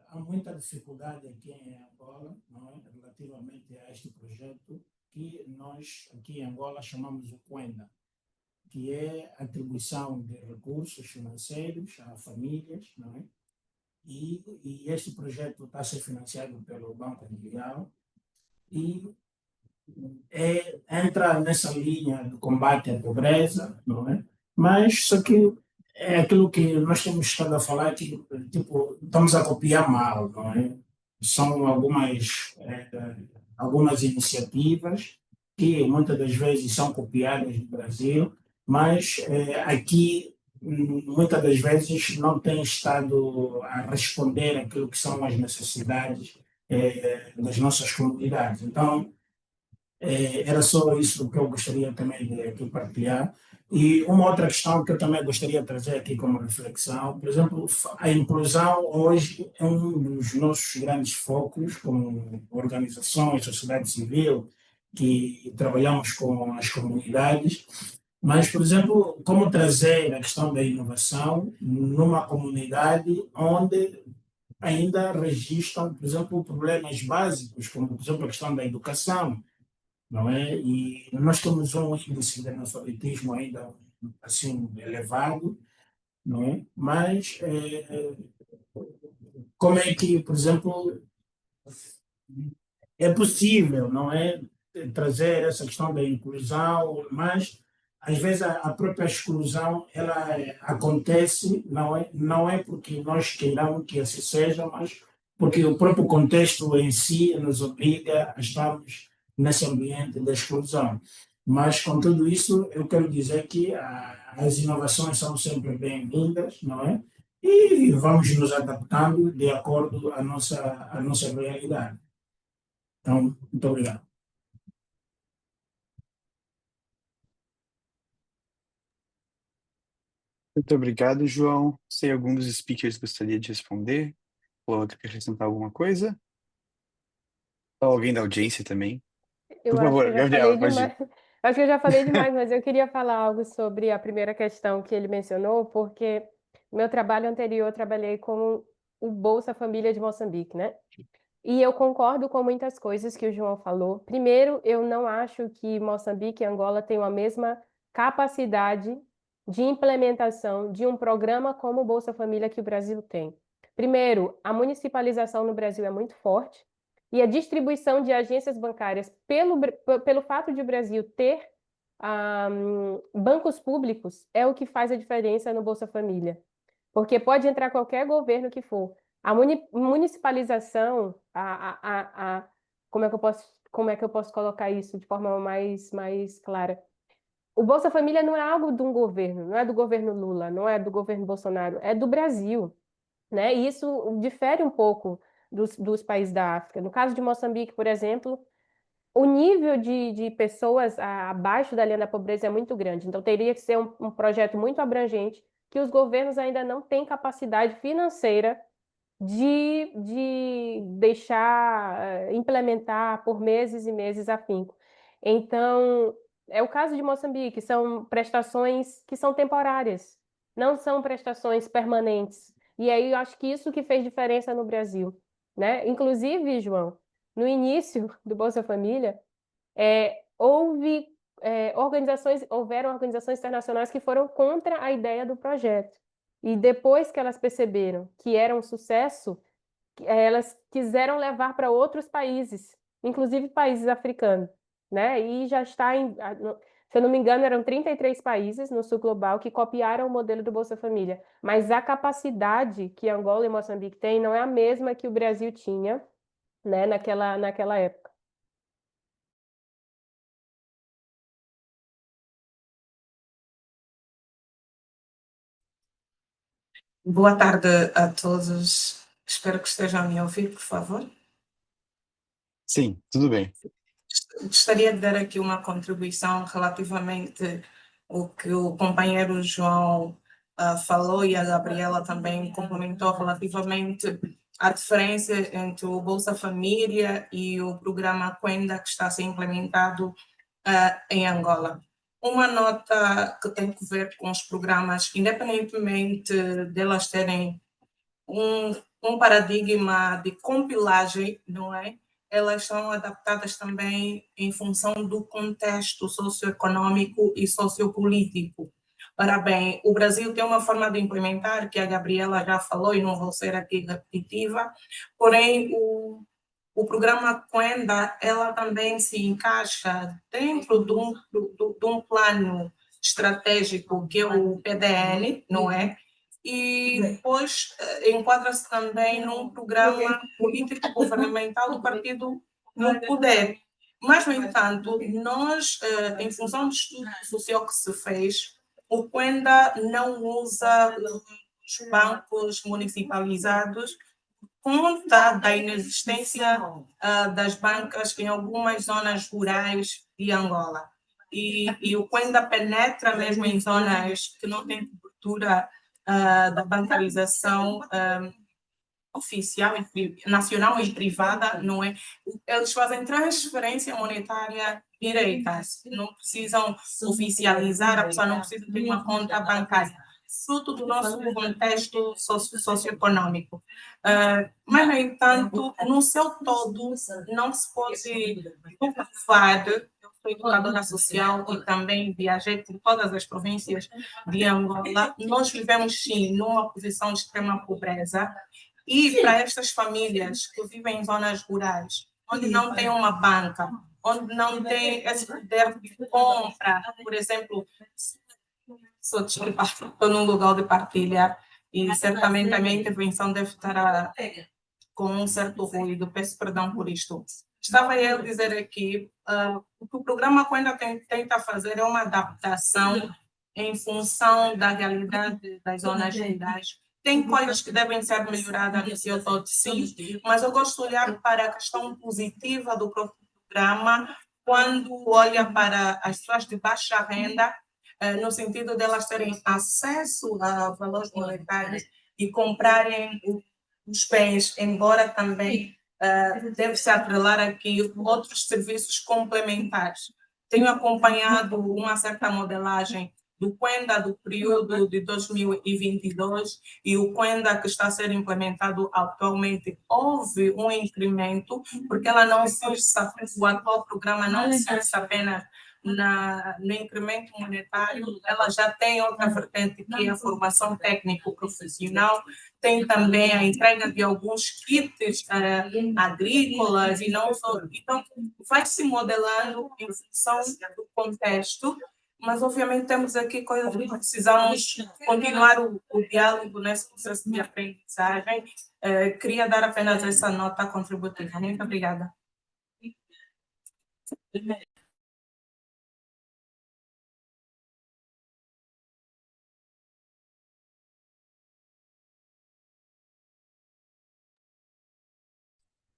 há muita dificuldade aqui em Angola, não é? Relativamente a este projeto que nós aqui em Angola chamamos o Quenda, que é a atribuição de recursos financeiros a famílias, não é? E este projeto está a ser financiado pelo Banco Mundial e entra nessa linha do combate à pobreza, não é? Mas só que é aquilo que nós temos estado a falar, que tipo, estamos a copiar mal, não é? São algumas iniciativas que muitas das vezes são copiadas do Brasil, mas aqui muitas das vezes não tem estado a responder àquilo que são as necessidades das nossas comunidades. Então, era só isso que eu gostaria também de aqui partilhar. E uma outra questão que eu também gostaria de trazer aqui como reflexão, por exemplo, a inclusão hoje é um dos nossos grandes focos, como organizações, sociedade civil, que trabalhamos com as comunidades. Mas, por exemplo, como trazer a questão da inovação numa comunidade onde ainda registram, por exemplo, problemas básicos, como, por exemplo, a questão da educação, não é? E nós temos um índice de analfabetismo ainda assim elevado, não é? Mas como é que, por exemplo, é possível, não é, trazer essa questão da inclusão, mas às vezes a própria exclusão ela acontece, não é porque nós queiramos que assim seja, mas porque o próprio contexto em si nos obriga a estarmos nesse ambiente da exclusão. Mas com tudo isso, eu quero dizer que as inovações são sempre bem-vindas, não é? E vamos nos adaptando de acordo à nossa realidade. Então, muito obrigado. Muito obrigado, João. Se algum dos speakers gostaria de responder, ou outro quer acrescentar alguma coisa, ou alguém da audiência também. Eu Por acho que favor, eu já falei Gabriela, pode demais. ir. Acho que eu já falei demais, mas eu queria falar algo sobre a primeira questão que ele mencionou, porque no meu trabalho anterior eu trabalhei com o Bolsa Família de Moçambique, né? E eu concordo com muitas coisas que o João falou. Primeiro, eu não acho que Moçambique e Angola tenham a mesma capacidade de implementação de um programa como o Bolsa Família que o Brasil tem. Primeiro, a municipalização no Brasil é muito forte. E a distribuição de agências bancárias, pelo fato de o Brasil ter bancos públicos, é o que faz a diferença no Bolsa Família. Porque pode entrar qualquer governo que for. A municipalização, como é que eu posso colocar isso de forma mais clara? O Bolsa Família não é algo de um governo, não é do governo Lula, não é do governo Bolsonaro, é do Brasil, né? E isso difere um pouco dos países da África. No caso de Moçambique, por exemplo, o nível de pessoas abaixo da linha da pobreza é muito grande. Então, teria que ser um projeto muito abrangente que os governos ainda não têm capacidade financeira de deixar implementar por meses e meses a fim. Então, é o caso de Moçambique, são prestações que são temporárias, não são prestações permanentes. E aí eu acho que isso que fez diferença no Brasil, né? Inclusive, João, no início do Bolsa Família, houveram organizações internacionais que foram contra a ideia do projeto. E depois que elas perceberam que era um sucesso, elas quiseram levar para outros países, inclusive países africanos, né? E já está se eu não me engano, eram 33 países no sul global que copiaram o modelo do Bolsa Família, mas a capacidade que Angola e Moçambique têm não é a mesma que o Brasil tinha, né, naquela época. Boa tarde a todos. Espero que estejam a me ouvir, por favor. Sim, tudo bem. Gostaria de dar aqui uma contribuição relativamente ao que o companheiro João falou e a Gabriela também complementou relativamente à diferença entre o Bolsa Família e o programa Quenda que está a ser implementado em Angola. Uma nota que tem que ver com os programas, independentemente delas terem um paradigma de compilagem, não é? Elas são adaptadas também em função do contexto socioeconômico e sociopolítico. Ora bem, o Brasil tem uma forma de implementar, que a Gabriela já falou e não vou ser aqui repetitiva, porém o programa Quenda, ela também se encaixa dentro de um plano estratégico que é o PDN, não é? E depois enquadra-se também num programa político governamental do partido no poder. Mas, no entanto, nós, em função do estudo social que se fez, o Quenda não usa os bancos municipalizados conta da inexistência das bancas em algumas zonas rurais de Angola. E o Quenda penetra mesmo em zonas que não têm cobertura da bancarização oficial, nacional e privada, não é? Eles fazem transferência monetária direta, não precisam oficializar, a pessoa não precisa ter uma conta bancária, fruto do nosso contexto socioeconômico. Mas, no entanto, no seu todo, não se pode provar. Eu sou educadora social e também viajei por todas as províncias de Angola. Nós vivemos, sim, numa posição de extrema pobreza. E para estas famílias que vivem em zonas rurais, onde não tem uma banca, onde não tem esse poder de compra, por exemplo, estou num lugar de partilha e certamente a minha intervenção deve estar com um certo ruído, peço perdão por isto. Estava eu a dizer aqui, o que o programa Quenda tenta fazer é uma adaptação em função da realidade das zonas rurais. Tem coisas que devem ser melhoradas no seu todo, sim, mas eu gosto de olhar para a questão positiva do programa quando olha para as pessoas de baixa renda, no sentido de elas terem acesso a valores monetários e comprarem os bens, embora também deve-se atrelar aqui outros serviços complementares. Tenho acompanhado uma certa modelagem do Quenda do período de 2022 e o Quenda que está a ser implementado atualmente. Houve um incremento, porque ela não se o atual programa não se apenas no incremento monetário, ela já tem outra vertente, que é a formação técnico-profissional, tem também a entrega de alguns kits agrícolas e não só. Então, vai se modelando em função do contexto, mas obviamente temos aqui coisas que precisamos continuar o diálogo nesse processo de aprendizagem. Queria dar apenas essa nota contributiva. Muito obrigada.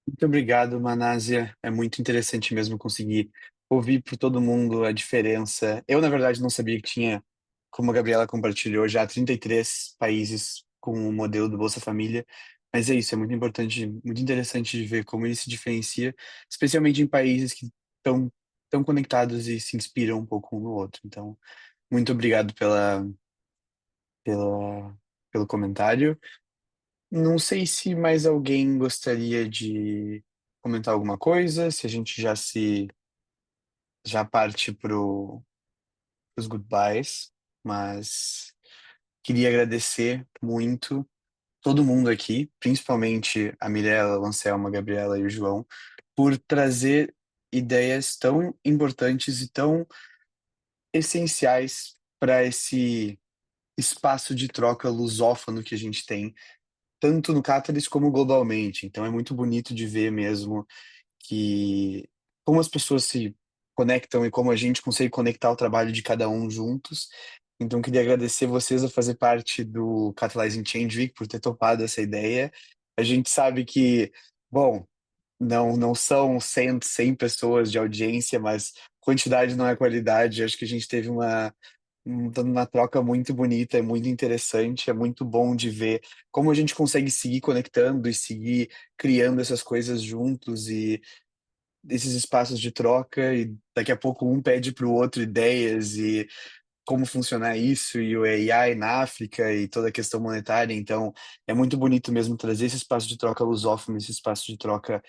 Muito obrigado, Manásia. É muito interessante mesmo conseguir ouvir por todo mundo a diferença. Eu, na verdade, não sabia que tinha, como a Gabriela compartilhou, já 33 países com o modelo do Bolsa Família. Mas é isso, é muito importante, muito interessante de ver como ele se diferencia, especialmente em países que estão tão conectados e se inspiram um pouco um no outro. Então, muito obrigado pelo comentário. Não sei se mais alguém gostaria de comentar alguma coisa, se a gente já parte para os goodbyes, mas queria agradecer muito todo mundo aqui, principalmente a Mirella, o Anselmo, a Gabriela e o João, por trazer ideias tão importantes e tão essenciais para esse espaço de troca lusófono que a gente tem tanto no Catalyst como globalmente. Então é muito bonito de ver mesmo que como as pessoas se conectam e como a gente consegue conectar o trabalho de cada um juntos. Então queria agradecer vocês a fazer parte do Catalyzing Change Week por ter topado essa ideia. A gente sabe que, bom, não são 100 pessoas de audiência, mas quantidade não é qualidade. Acho que a gente teve uma troca muito bonita, é muito interessante, é muito bom de ver como a gente consegue seguir conectando e seguir criando essas coisas juntos e esses espaços de troca e daqui a pouco um pede para o outro ideias e como funcionar isso e o AI na África e toda a questão monetária. Então, é muito bonito mesmo trazer esse espaço de troca lusófono, esse espaço de troca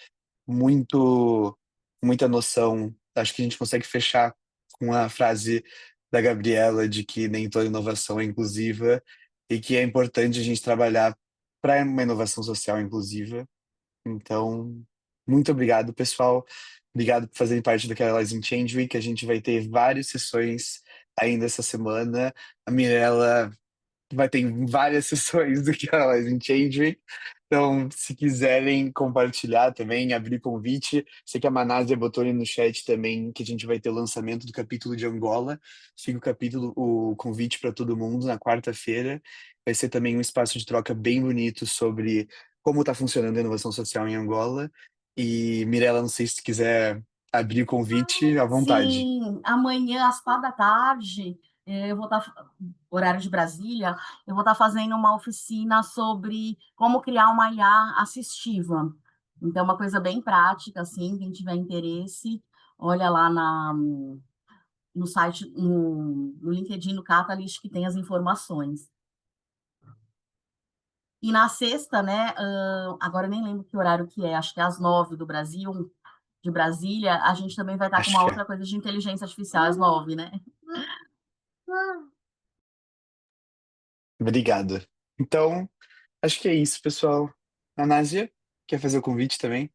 muito, muita noção. Acho que a gente consegue fechar com a frase da Gabriela de que nem toda inovação é inclusiva e que é importante a gente trabalhar para uma inovação social inclusiva. Então, muito obrigado, pessoal. Obrigado por fazerem parte do Catalyzing Change Week. A gente vai ter várias sessões ainda essa semana. A Mirella vai ter várias sessões do Catalyzing Change Week. Então, se quiserem compartilhar também, abrir convite. Sei que a Manásia botou ali no chat também que a gente vai ter o lançamento do capítulo de Angola. Fica o convite para todo mundo na quarta-feira. Vai ser também um espaço de troca bem bonito sobre como está funcionando a inovação social em Angola. E, Mirella, não sei se tu quiser abrir o convite, à vontade. Sim, amanhã às 4 da tarde, eu vou estar, horário de Brasília, eu vou estar fazendo uma oficina sobre como criar uma IA assistiva. Então, uma coisa bem prática, assim, quem tiver interesse, olha lá no site, no LinkedIn, no Catalyst, que tem as informações. E na sexta, né, agora eu nem lembro que horário que é, acho que é às 9 do Brasil, de Brasília, a gente também vai estar com Acho uma que é. outra coisa de inteligência artificial às 9, né? Obrigado. Então, acho que é isso, pessoal. Anásia, quer fazer o convite também?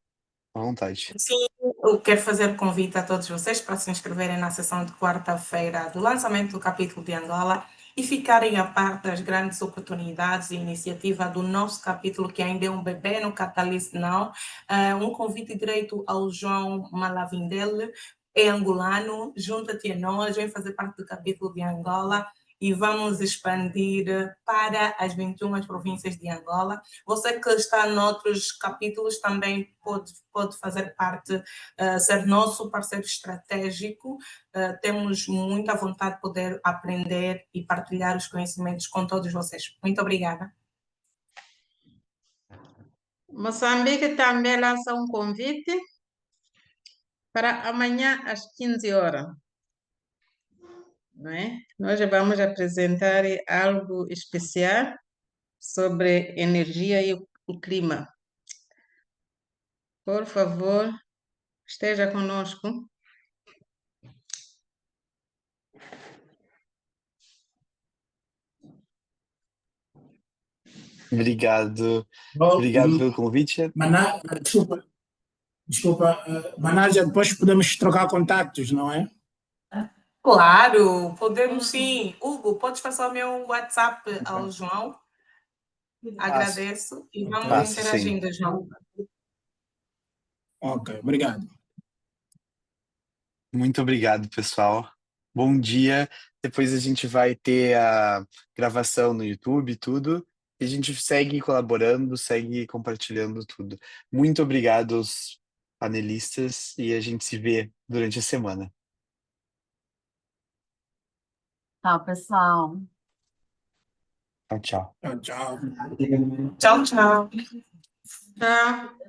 À vontade. Sim, eu quero fazer convite a todos vocês para se inscreverem na sessão de quarta-feira do lançamento do capítulo de Angola e ficarem a par das grandes oportunidades e iniciativa do nosso capítulo, que ainda é um bebê no Catalyst Now. Um convite direito ao João Malavindele, é angolano, junta-te a nós, vem fazer parte do capítulo de Angola e vamos expandir para as 21 províncias de Angola. Você que está noutros capítulos também pode fazer parte, ser nosso parceiro estratégico. Temos muita vontade de poder aprender e partilhar os conhecimentos com todos vocês. Muito obrigada. Moçambique também lança um convite para amanhã às 15 horas. Não é? Nós vamos apresentar algo especial sobre energia e o clima. Por favor, esteja conosco. Obrigado. Bom, Obrigado pelo convite. desculpa, Manásia, depois podemos trocar contatos, não é? Claro, podemos sim. Hugo, podes passar o meu WhatsApp ao João? Agradeço e vamos Passo, sim. interagindo, João. Ok, obrigado. Muito obrigado, pessoal. Bom dia. Depois a gente vai ter a gravação no YouTube e tudo. E a gente segue colaborando, segue compartilhando tudo. Muito obrigado aos panelistas e a gente se vê durante a semana. Tchau, pessoal. Tchau, tchau. Tchau, tchau. Tchau, tchau. Tchau.